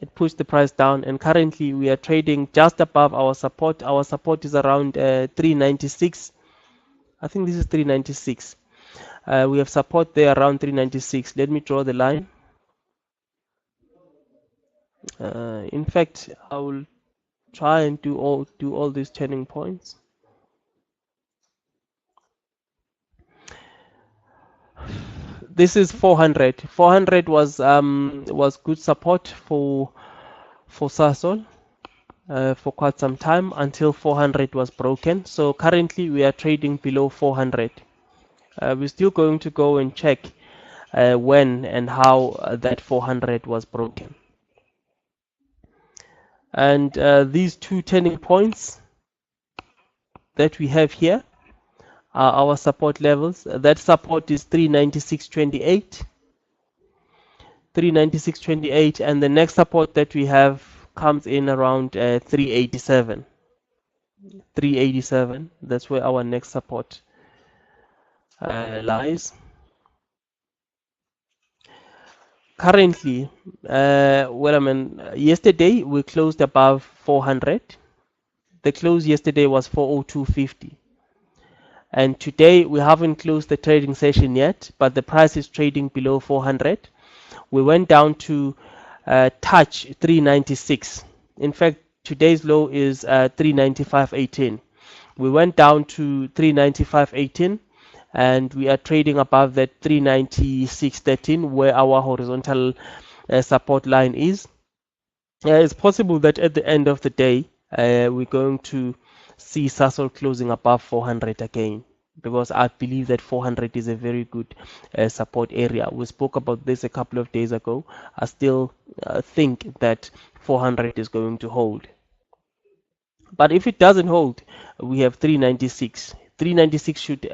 It pushed the price down, and currently we are trading just above our support. Our support is around 396. I think this is 396. We have support there around 396. Let me draw the line. In fact, I will try and do all these turning points. This is 400. 400 was good support for Sasol for quite some time until 400 was broken. So currently we are trading below 400. We're still going to go and check when and how that 400 was broken. And these two turning points that we have here are our support levels. That support is 396.28. 396.28, and the next support that we have comes in around 387. 387, that's where our next support lies. Currently, yesterday we closed above 400. The close yesterday was 402.50. And today we haven't closed the trading session yet, but the price is trading below 400. We went down to touch 396. In fact, today's low is 395.18. We went down to 395.18 and we are trading above that 396.13 where our horizontal support line is. It's possible that at the end of the day we're going to see Sasol closing above 400 again, because I believe that 400 is a very good support area. We spoke about this a couple of days ago. I still think that 400 is going to hold. But if it doesn't hold, we have 396. 396 should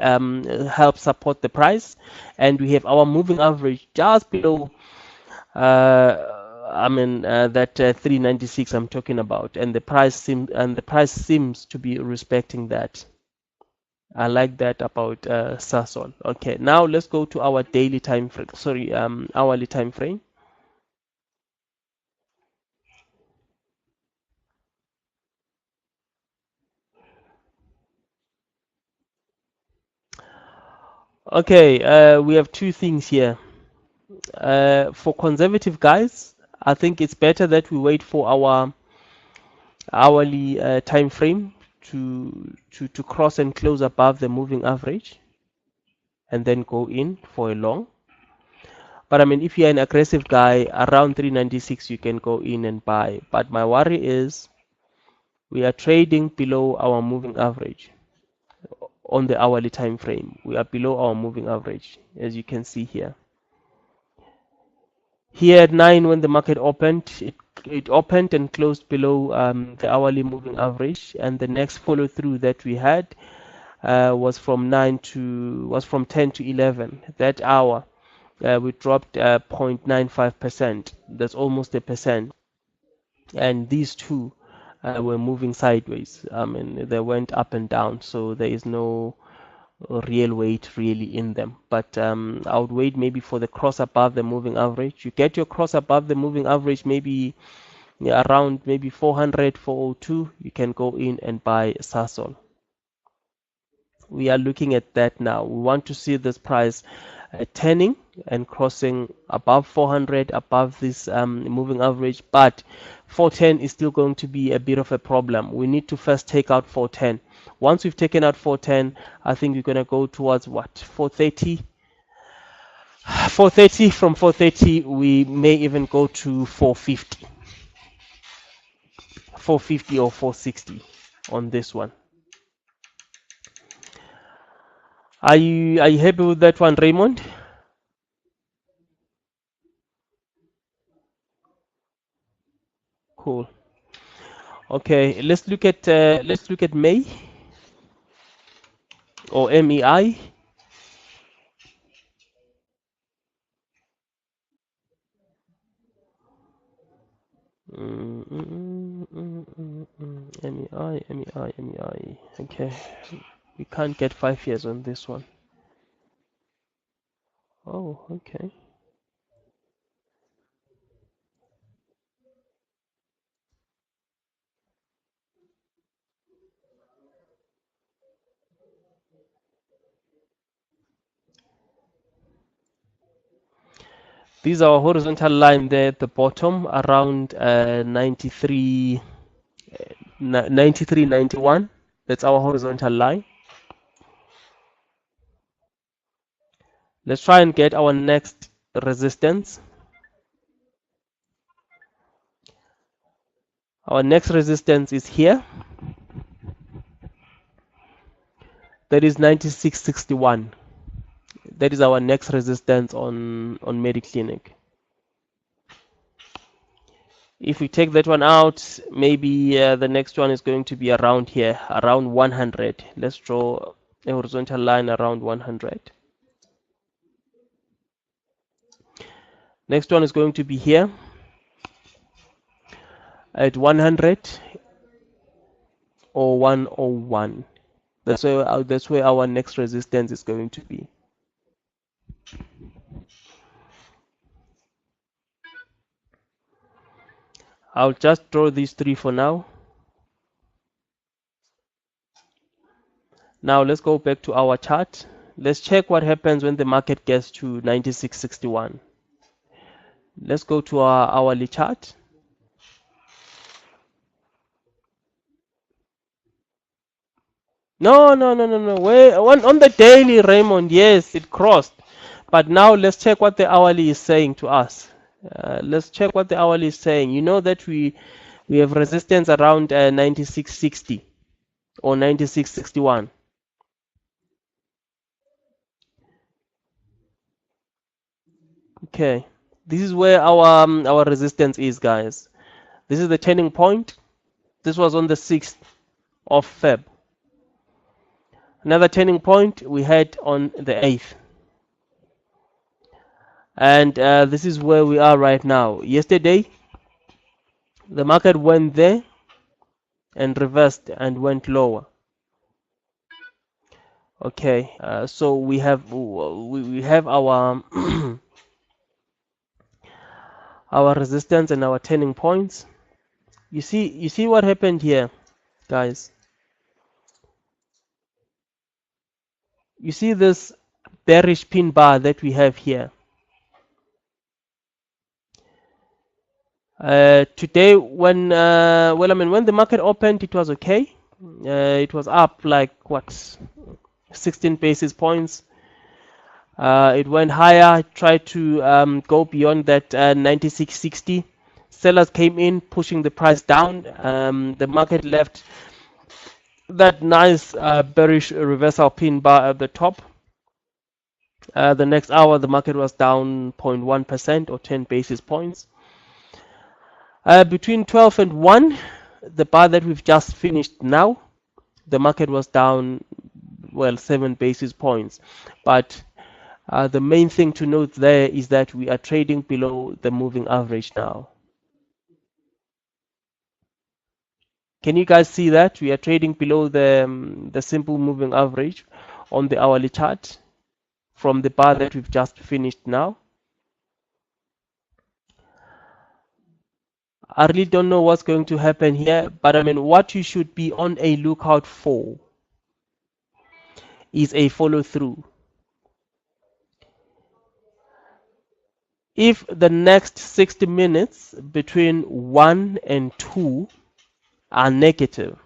help support the price, and we have our moving average just below that 396 I'm talking about, and the price seems to be respecting that. I like that about Sasol. Okay, now let's go to our daily time frame. Sorry, hourly time frame. Okay, we have two things here. For conservative guys, I think it's better that we wait for our hourly time frame to cross and close above the moving average, and then go in for a long. But I mean, if you're an aggressive guy, around 396 you can go in and buy. But my worry is we are trading below our moving average on the hourly time frame. We are below our moving average, as you can see here. Here at 9, when the market opened, it opened and closed below the hourly moving average, and the next follow through that we had was from 10 to 11. That hour, we dropped 0.95%. That's almost a percent. And these two were moving sideways. I mean, they went up and down, so there is no real weight really in them. But I would wait maybe for the cross above the moving average. You get your cross above the moving average, maybe around maybe 400, 402. You can go in and buy Sasol. We are looking at that now. We want to see this price turning and crossing above 400, above this moving average, but 410 is still going to be a bit of a problem. We need to first take out 410. Once we've taken out 410, I think we're going to go towards what, 430. 430. From 430 we may even go to 450, 450 or 460 on this one. Are you happy with that one, Raymond? Cool. Okay, let's look at May or MEI. MEI. Okay, we can't get 5 years on this one. Oh, okay. These are our horizontal line there at the bottom around 93, 93, 91. That's our horizontal line. Let's try and get our next resistance. Our next resistance is here. That is 96.61. That is our next resistance on Mediclinic. If we take that one out, maybe the next one is going to be around here, around 100. Let's draw a horizontal line around 100. Next one is going to be here at 100 or 101. That's where our next resistance is going to be. I'll just draw these three for now. Now let's go back to our chart. Let's check what happens when the market gets to 96.61. Let's go to our hourly chart. No. Wait, on the daily, Raymond, yes, it crossed. But now let's check what the hourly is saying to us. Let's check what the hourly is saying. You know that we have resistance around 96.60 or 96.61. Okay, this is where our resistance is, guys. This is the turning point. This was on the 6th of Feb. Another turning point we had on the 8th. And this is where we are right now. Yesterday, the market went there and reversed and went lower. Okay, so we have our our resistance and our turning points. You see what happened here, guys. You see this bearish pin bar that we have here. Today, when when the market opened, it was okay. It was up like what, 16 basis points. It went higher, tried to go beyond that 96.60. Sellers came in, pushing the price down. The market left that nice bearish reversal pin bar at the top. The next hour, the market was down 0.1% or 10 basis points. Between 12 and 1, the bar that we've just finished now, the market was down, well, 7 basis points. But the main thing to note there is that we are trading below the moving average now. Can you guys see that? We are trading below the simple moving average on the hourly chart from the bar that we've just finished now. I really don't know what's going to happen here, but I mean, what you should be on a lookout for is a follow through. If the next 60 minutes between 1 and 2 are negative,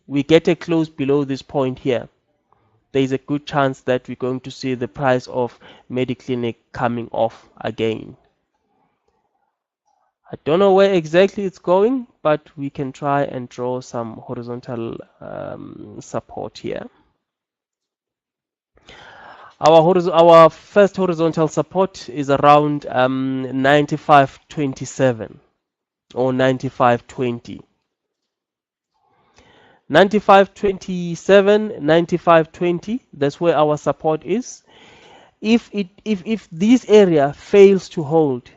we get a close below this point here, there is a good chance that we're going to see the price of Mediclinic coming off again. I don't know where exactly it's going, but we can try and draw some horizontal support here. Our first horizontal support is around 95.27 or 95.20. 95.27, 95.20, that's where our support is. If this area fails to hold,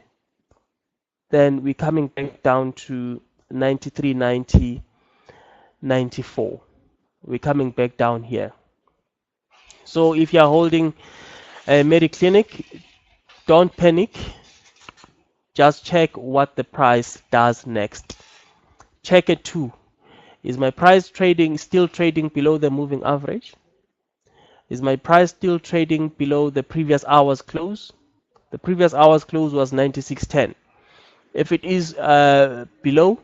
then we're coming back down to 93.90, 94. We're coming back down here. So if you're holding a Mediclinic, don't panic. Just check what the price does next. Check it too. Is my price still trading below the moving average? Is my price still trading below the previous hour's close? The previous hour's close was 96.10. If it is below,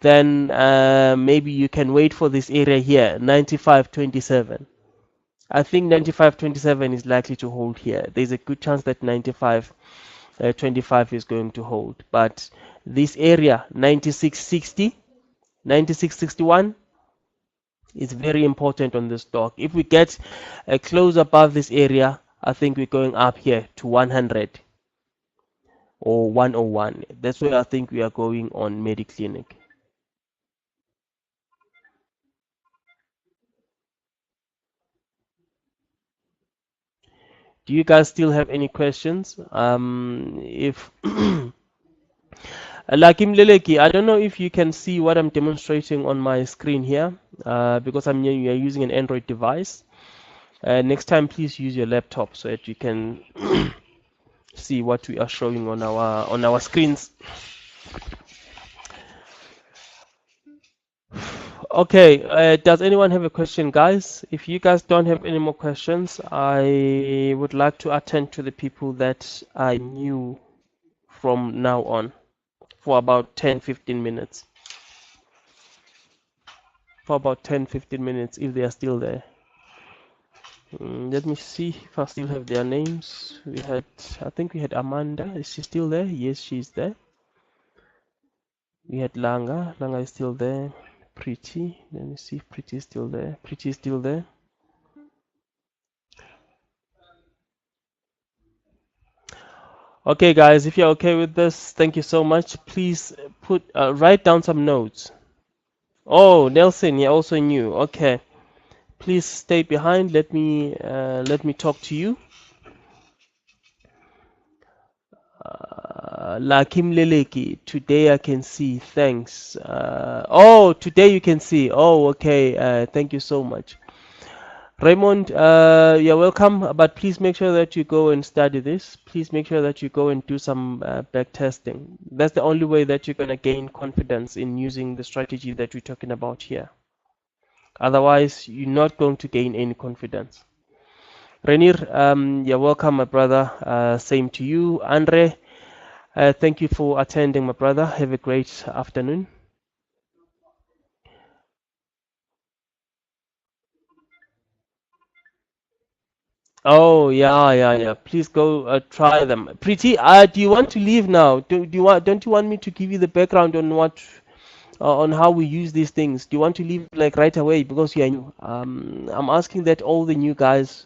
then maybe you can wait for this area here, 95.27. I think 95.27 is likely to hold here. There's a good chance that 95.25 is going to hold. But this area, 96.60, 96.61, is very important on this stock. If we get a close above this area, I think we're going up here to 100 or 101. That's where I think we are going on Mediclinic. Do you guys still have any questions? If Lakim Leleki, I don't know if you can see what I'm demonstrating on my screen here, because you're using an Android device. Next time, please use your laptop so that you can see what we are showing on our screens. Okay, does anyone have a question, guys? If you guys don't have any more questions, I would like to attend to the people that I knew from now on for about 10-15 minutes. For about 10-15 minutes, if they are still there. Let me see if I still have their names. I think we had Amanda. Is she still there? Yes, she's there. We had Langa. Langa is still there. Pretty. Let me see if Pretty is still there. Pretty is still there. Okay, guys, if you're okay with this, thank you so much. Please write down some notes. Oh, Nelson, you're also new. Okay, please stay behind. Let me talk to you. Lakim Leleki, today I can see. Thanks. Oh, today you can see. Oh, okay. Thank you so much. Raymond, you're welcome, but please make sure that you go and study this. Please make sure that you go and do some back testing. That's the only way that you're going to gain confidence in using the strategy that we're talking about here. Otherwise, you're not going to gain any confidence. Renir, you're welcome, my brother. Same to you. Andre, thank you for attending, my brother. Have a great afternoon. Oh yeah. Please go try them. Pretty. Do you want to leave now? Don't you want me to give you the background on what on how we use these things? Do you want to leave like right away because you're new? I'm asking that all the new guys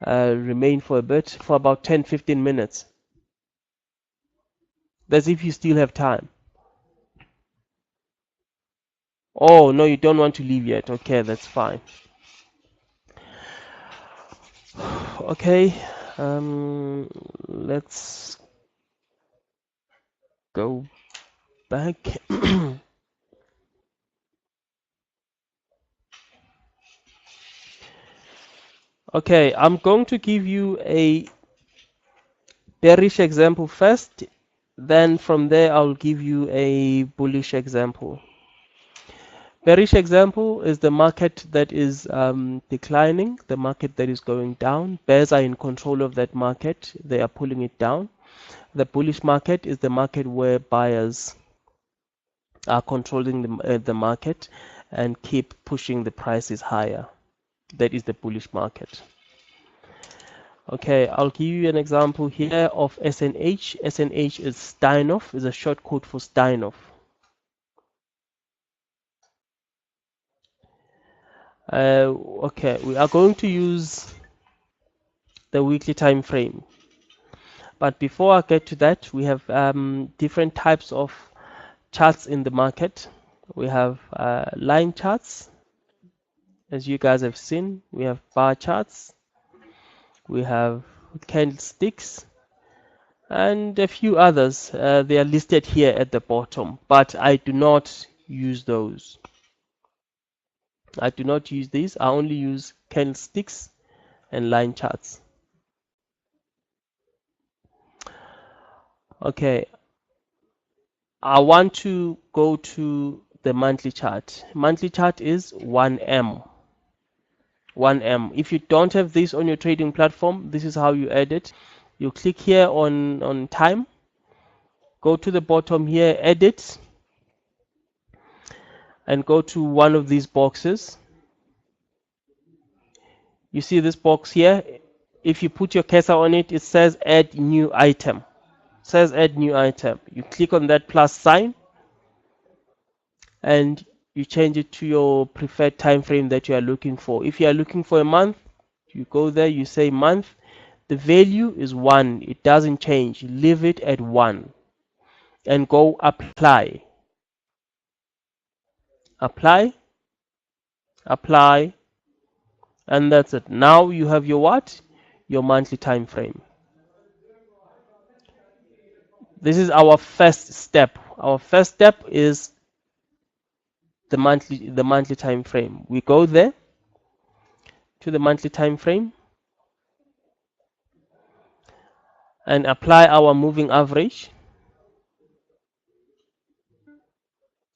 remain for a bit, for about 10-15 minutes. That's if you still have time. Oh, no, you don't want to leave yet. Okay, that's fine. Okay, let's go back. Okay, I'm going to give you a bearish example first, then from there I'll give you a bullish example. Bearish example is the market that is declining, the market that is going down. Bears are in control of that market, they are pulling it down. The bullish market is the market where buyers are controlling the market and keep pushing the prices higher. That is the bullish market. Okay, I'll give you an example here of SNH. SNH is Steinhoff, is a short code for Steinhoff. Okay, we are going to use the weekly time frame. But before I get to that, we have different types of charts in the market. We have line charts, as you guys have seen. We have bar charts. We have candlesticks and a few others. They are listed here at the bottom, but I do not use those. I do not use these. I only use candlesticks and line charts. Okay, I want to go to the monthly chart. Monthly chart is 1M. 1M. If you don't have this on your trading platform, this is how you add it. You click here on time, go to the bottom here, edit, and go to one of these boxes. You see this box here? If you put your cursor on it, it says add new item. It says add new item. You click on that plus sign and you change it to your preferred time frame that you are looking for. If you are looking for a month, you go there, you say month. The value is 1. It doesn't change. Leave it at 1 and go apply. Apply, apply, and that's it. Now you have your what? Your monthly time frame. This is our first step. Our first step is the monthly time frame. We go there to the monthly time frame and apply our moving average.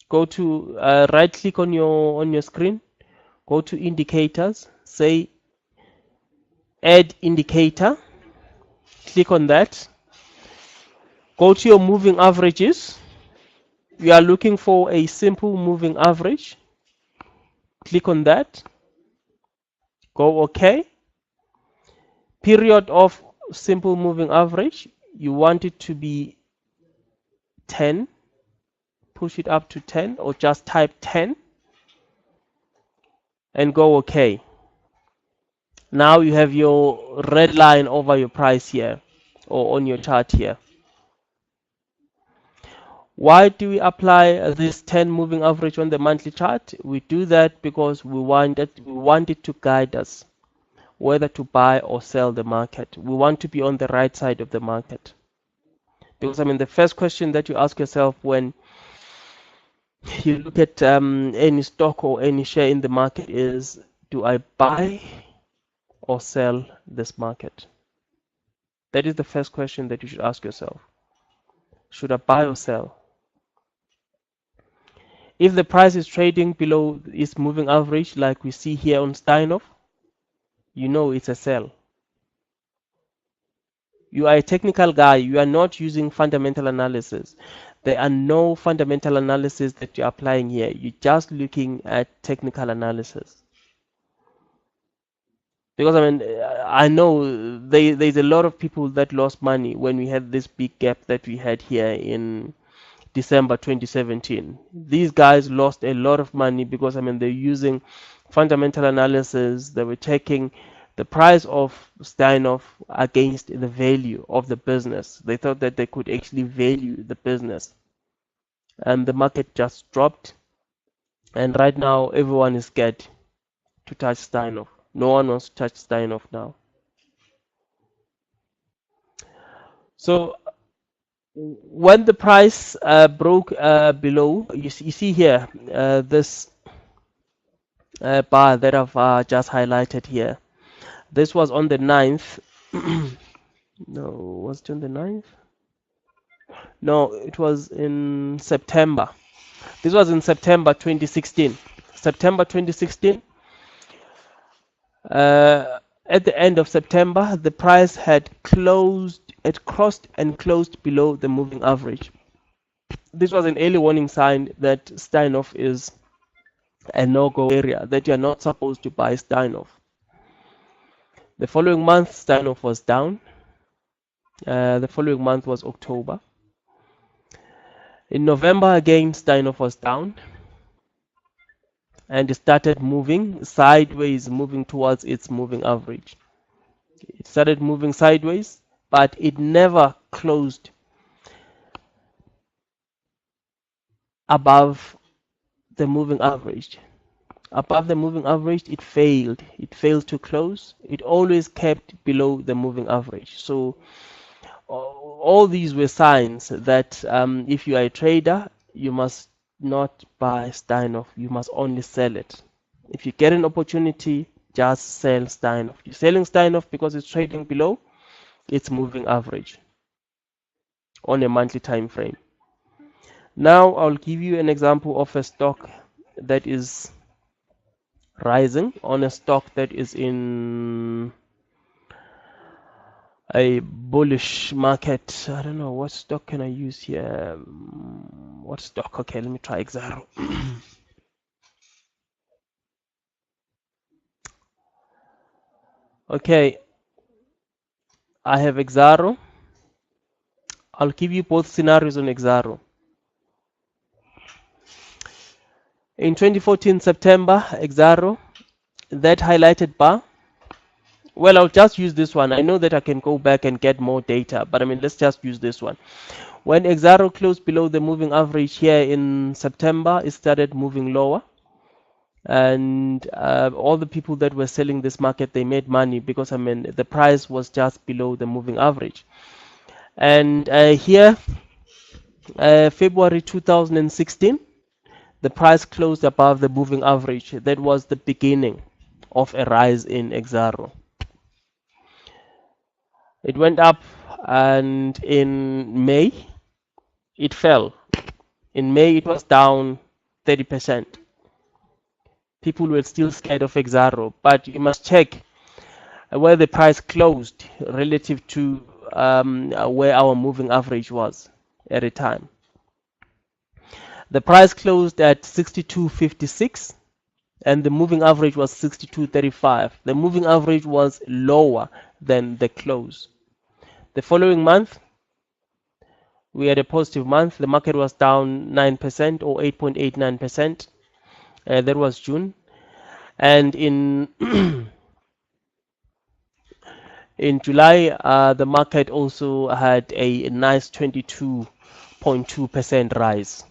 Go to right click on your screen, go to indicators, say add indicator, click on that, go to your moving averages. You are looking for a simple moving average, click on that, go OK. Period of simple moving average, you want it to be 10, push it up to 10 or just type 10 and go OK. Now you have your red line over your price here or on your chart here. Why do we apply this 10 moving average on the monthly chart? We do that because we want it to guide us whether to buy or sell the market. We want to be on the right side of the market. Because the first question that you ask yourself when you look at any stock or any share in the market is, do I buy or sell this market? That is the first question that you should ask yourself. Should I buy or sell? If the price is trading below its moving average, like we see here on Steinhoff, you know it's a sell. You are a technical guy. You are not using fundamental analysis. There are no fundamental analysis that you're applying here. You're just looking at technical analysis. Because I know there's a lot of people that lost money when we had this big gap that we had here in December 2017. These guys lost a lot of money because they're using fundamental analysis. They were taking the price of Steinhoff against the value of the business. They thought that they could actually value the business, and the market just dropped. And right now, everyone is scared to touch Steinhoff. No one wants to touch Steinhoff now. So when the price broke below, you see here this bar that I've just highlighted here. This was on the 9th. No, was it on the 9th? No, it was in September. This was in September 2016. September 2016. At the end of September, the price had crossed and closed below the moving average. This was an early warning sign that Steinhoff is a no-go area, that you're not supposed to buy Steinhoff. The following month, Steinhoff was down. The following month was October. In November, again, Steinhoff was down and started moving sideways, moving towards its moving average. It started moving sideways, but it never closed above the moving average. Above the moving average, it failed. It failed to close. It always kept below the moving average. So all these were signs that if you are a trader, you must not buy Steinhoff. You must only sell it. If you get an opportunity, just sell Steinhoff. You're selling Steinhoff because it's trading below its moving average on a monthly time frame. Now I'll give you an example of a stock that is rising, on a stock that is in a bullish market. I don't know what stock can I use here. What stock? Okay, let me try Exaro. Okay, I have Exaro. I'll give you both scenarios on Exaro. In 2014 September, Exaro, that highlighted bar. Well, I'll just use this one. I know that I can go back and get more data, but I mean, let's just use this one. When Exaro closed below the moving average here in September, it started moving lower. And all the people that were selling this market, they made money because, I mean, the price was just below the moving average. And here, February 2016, the price closed above the moving average. That was the beginning of a rise in Exaro. It went up, and in May, it fell. In May, it was down 30%. People were still scared of Exaro, but you must check where the price closed relative to where our moving average was at a time. The price closed at 62.56 and the moving average was 62.35. The moving average was lower than the close. The following month, we had a positive month. The market was down 9% or 8.89%. That was June. And in in July, the market also had a nice 22.2% rise.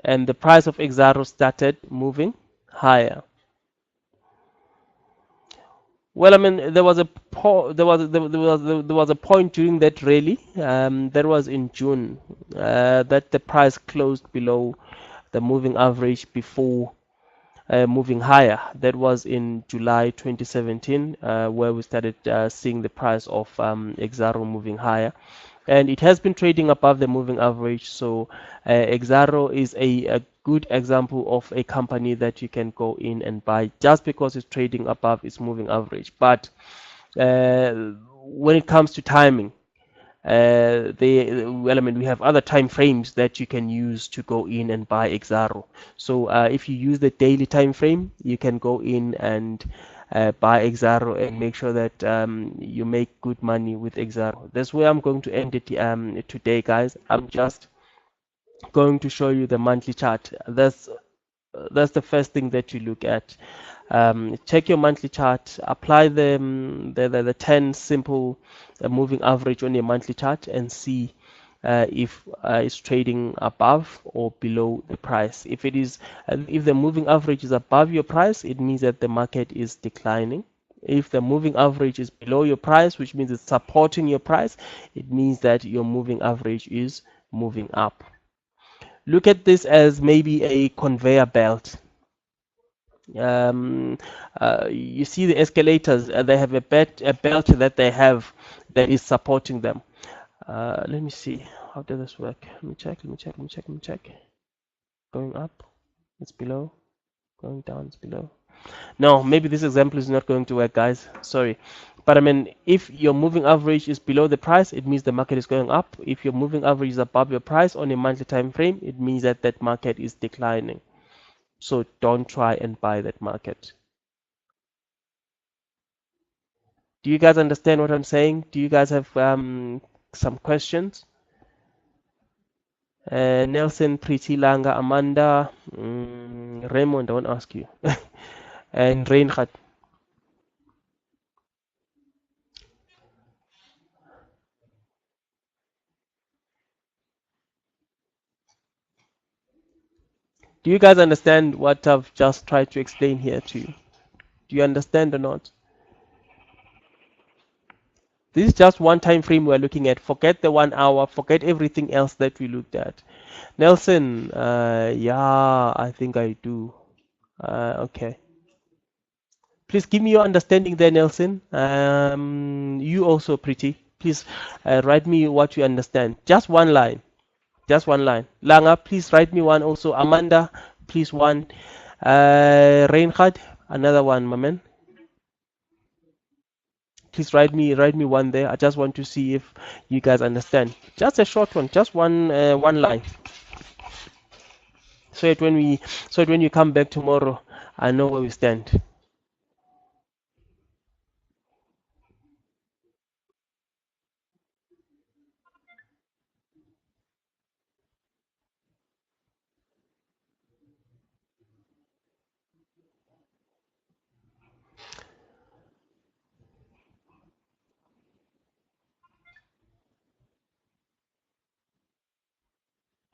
And the price of Exaro started moving higher. Well, I mean, there was a point during that rally. That was in June, that the price closed below the moving average before moving higher. That was in July 2017, where we started seeing the price of Exaro moving higher. And it has been trading above the moving average. So Exaro is a good example of a company that you can go in and buy just because it's trading above its moving average. But when it comes to timing, we have other time frames that you can use to go in and buy Exaro. So if you use the daily time frame, you can go in and buy Exaro and make sure that you make good money with Exaro. That's where I'm going to end it today, guys. I'm just going to show you the monthly chart. That's That's the first thing that you look at. Check your monthly chart, apply the 10 simple moving average on your monthly chart and see if it's trading above or below the price. If the moving average is above your price, it means that the market is declining. If the moving average is below your price, which means it's supporting your price, it means that your moving average is moving up. Look at this as maybe a conveyor belt. Um, you see the escalators, they have a belt that they have that is supporting them. Let me see. How does this work? Let me check. Going up, it's below. Going down, it's below. No, maybe this example is not going to work, guys. Sorry. But I mean, if your moving average is below the price, it means the market is going up. If your moving average is above your price on a monthly time frame, it means that that market is declining. So don't try and buy that market. Do you guys understand what I'm saying? Do you guys have some questions? Nelson, Pretty Langa, Amanda, Raymond, I won't ask you, and Reinhard. Do you guys understand what I've just tried to explain here to you? Do you understand or not? This is just one time frame we're looking at. Forget the 1 hour, forget everything else that we looked at. Nelson, yeah, I think I do. Okay. Please give me your understanding there, Nelson. You also, Pretty. Please write me what you understand. Just one line. Just one line. Langa, please write me one also. Amanda, please one. Reinhard, another one, my man. Please write me one there. I just want to see if you guys understand. Just a short one, just one line. So that when you come back tomorrow, I know where we stand.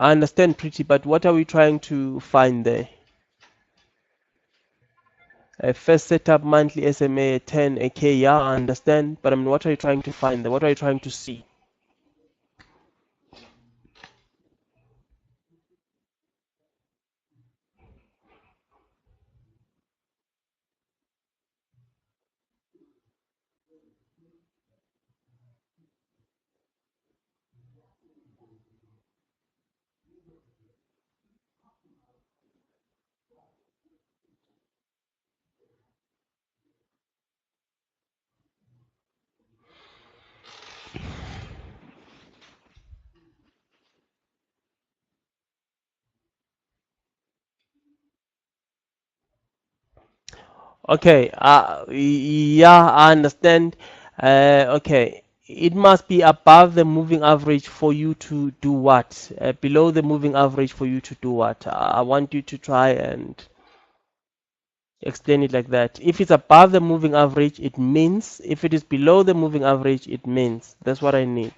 I understand pretty, but what are we trying to find there? A first setup monthly SMA 10 AK, yeah, I understand, but I mean, what are you trying to find there? What are you trying to see? Okay, yeah, I understand. Okay, it must be above the moving average for you to do what? Below the moving average for you to do what? I want you to try and explain it like that. If it's above the moving average, it means. If it is below the moving average, it means. That's what I need.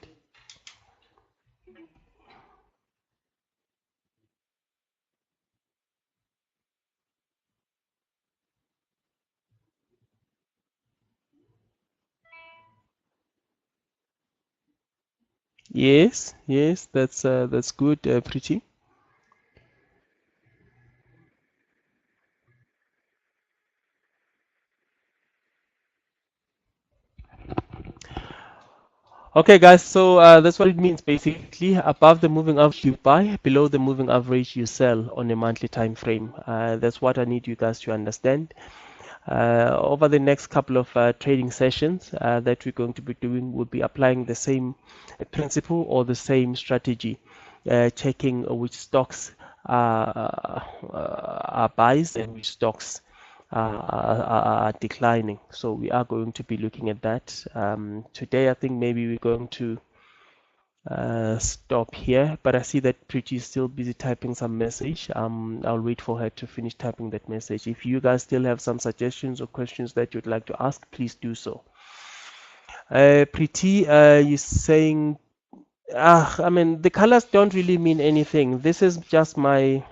Yes, yes, that's good, Pretty. Okay, guys, so that's what it means basically. Above the moving average, you buy, below the moving average, you sell on a monthly time frame. That's what I need you guys to understand. Over the next couple of trading sessions that we're going to be doing, we'll be applying the same principle or the same strategy, checking which stocks are buys and which stocks are declining. So we are going to be looking at that. Today, I think maybe we're going to stop here, but I see that Preeti is still busy typing some message. I'll wait for her to finish typing that message. If you guys still have some suggestions or questions that you'd like to ask, please do so. Preeti, you're saying, I mean, the colors don't really mean anything. This is just my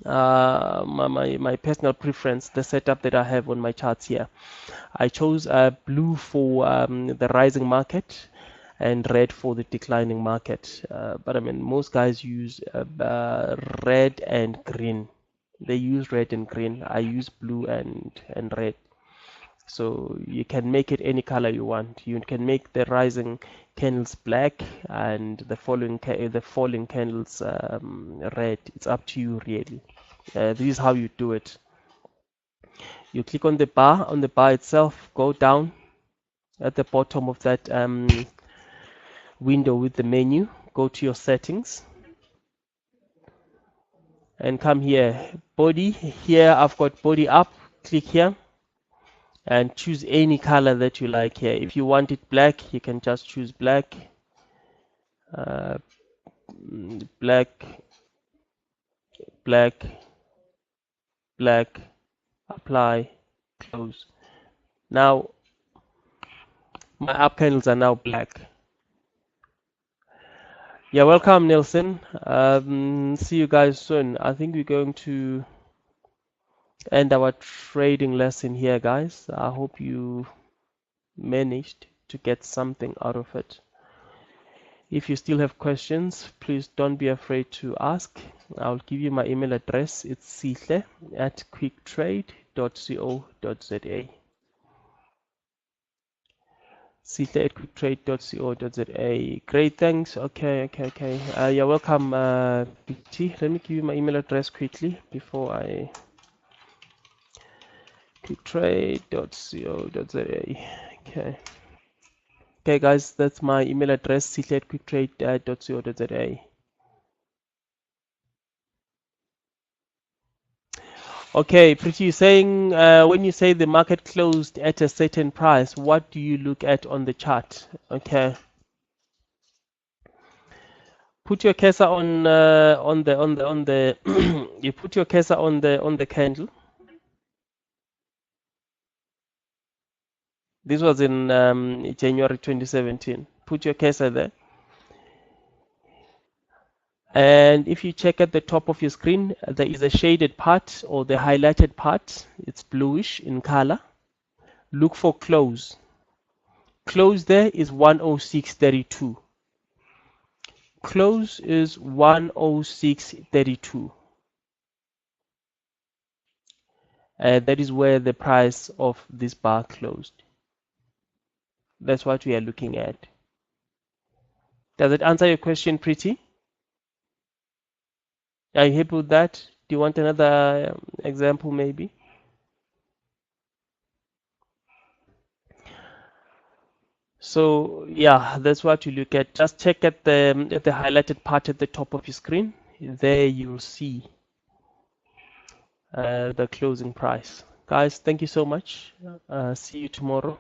personal preference, the setup that I have on my charts here. I chose blue for the rising market and red for the declining market. But I mean, most guys use red and green. They use red and green. I use blue and red. So you can make it any color you want. You can make the rising candles black and the falling candles red. It's up to you really. This is how you do it. You click on the bar itself, go down at the bottom of that window with the menu, go to your settings and come here. Body, here I've got body up, click here and choose any color that you like here. If you want it black, you can just choose black, uh, black, black, black, apply, close. Now my up candles are now black. Yeah, welcome Nelson. See you guys soon. I think we're going to end our trading lesson here, guys. I hope you managed to get something out of it. If you still have questions, please don't be afraid to ask. I'll give you my email address. It's sihle@quicktrade.co.za. sihle@quicktrade.co.za. Great, thanks. Okay. You're welcome, BT. Let me give you my email address quickly before I... quicktrade.co.za. Okay, guys, that's my email address, sihle@quicktrade.co.za. Okay, Pretty, you're saying when you say the market closed at a certain price, what do you look at on the chart? Okay. Put your cursor on the you put your cursor on the candle. This was in January 2017. Put your cursor there. And if you check at the top of your screen, there is a shaded part or the highlighted part. It's bluish in color. Look for close. Close there is 106.32. Close is 106.32. That is where the price of this bar closed. That's what we are looking at. Does it answer your question, Pretty? Are you happy with that? Do you want another example maybe? So yeah, that's what you look at. Just check at the highlighted part at the top of your screen. There you'll see the closing price. Guys, thank you so much. See you tomorrow.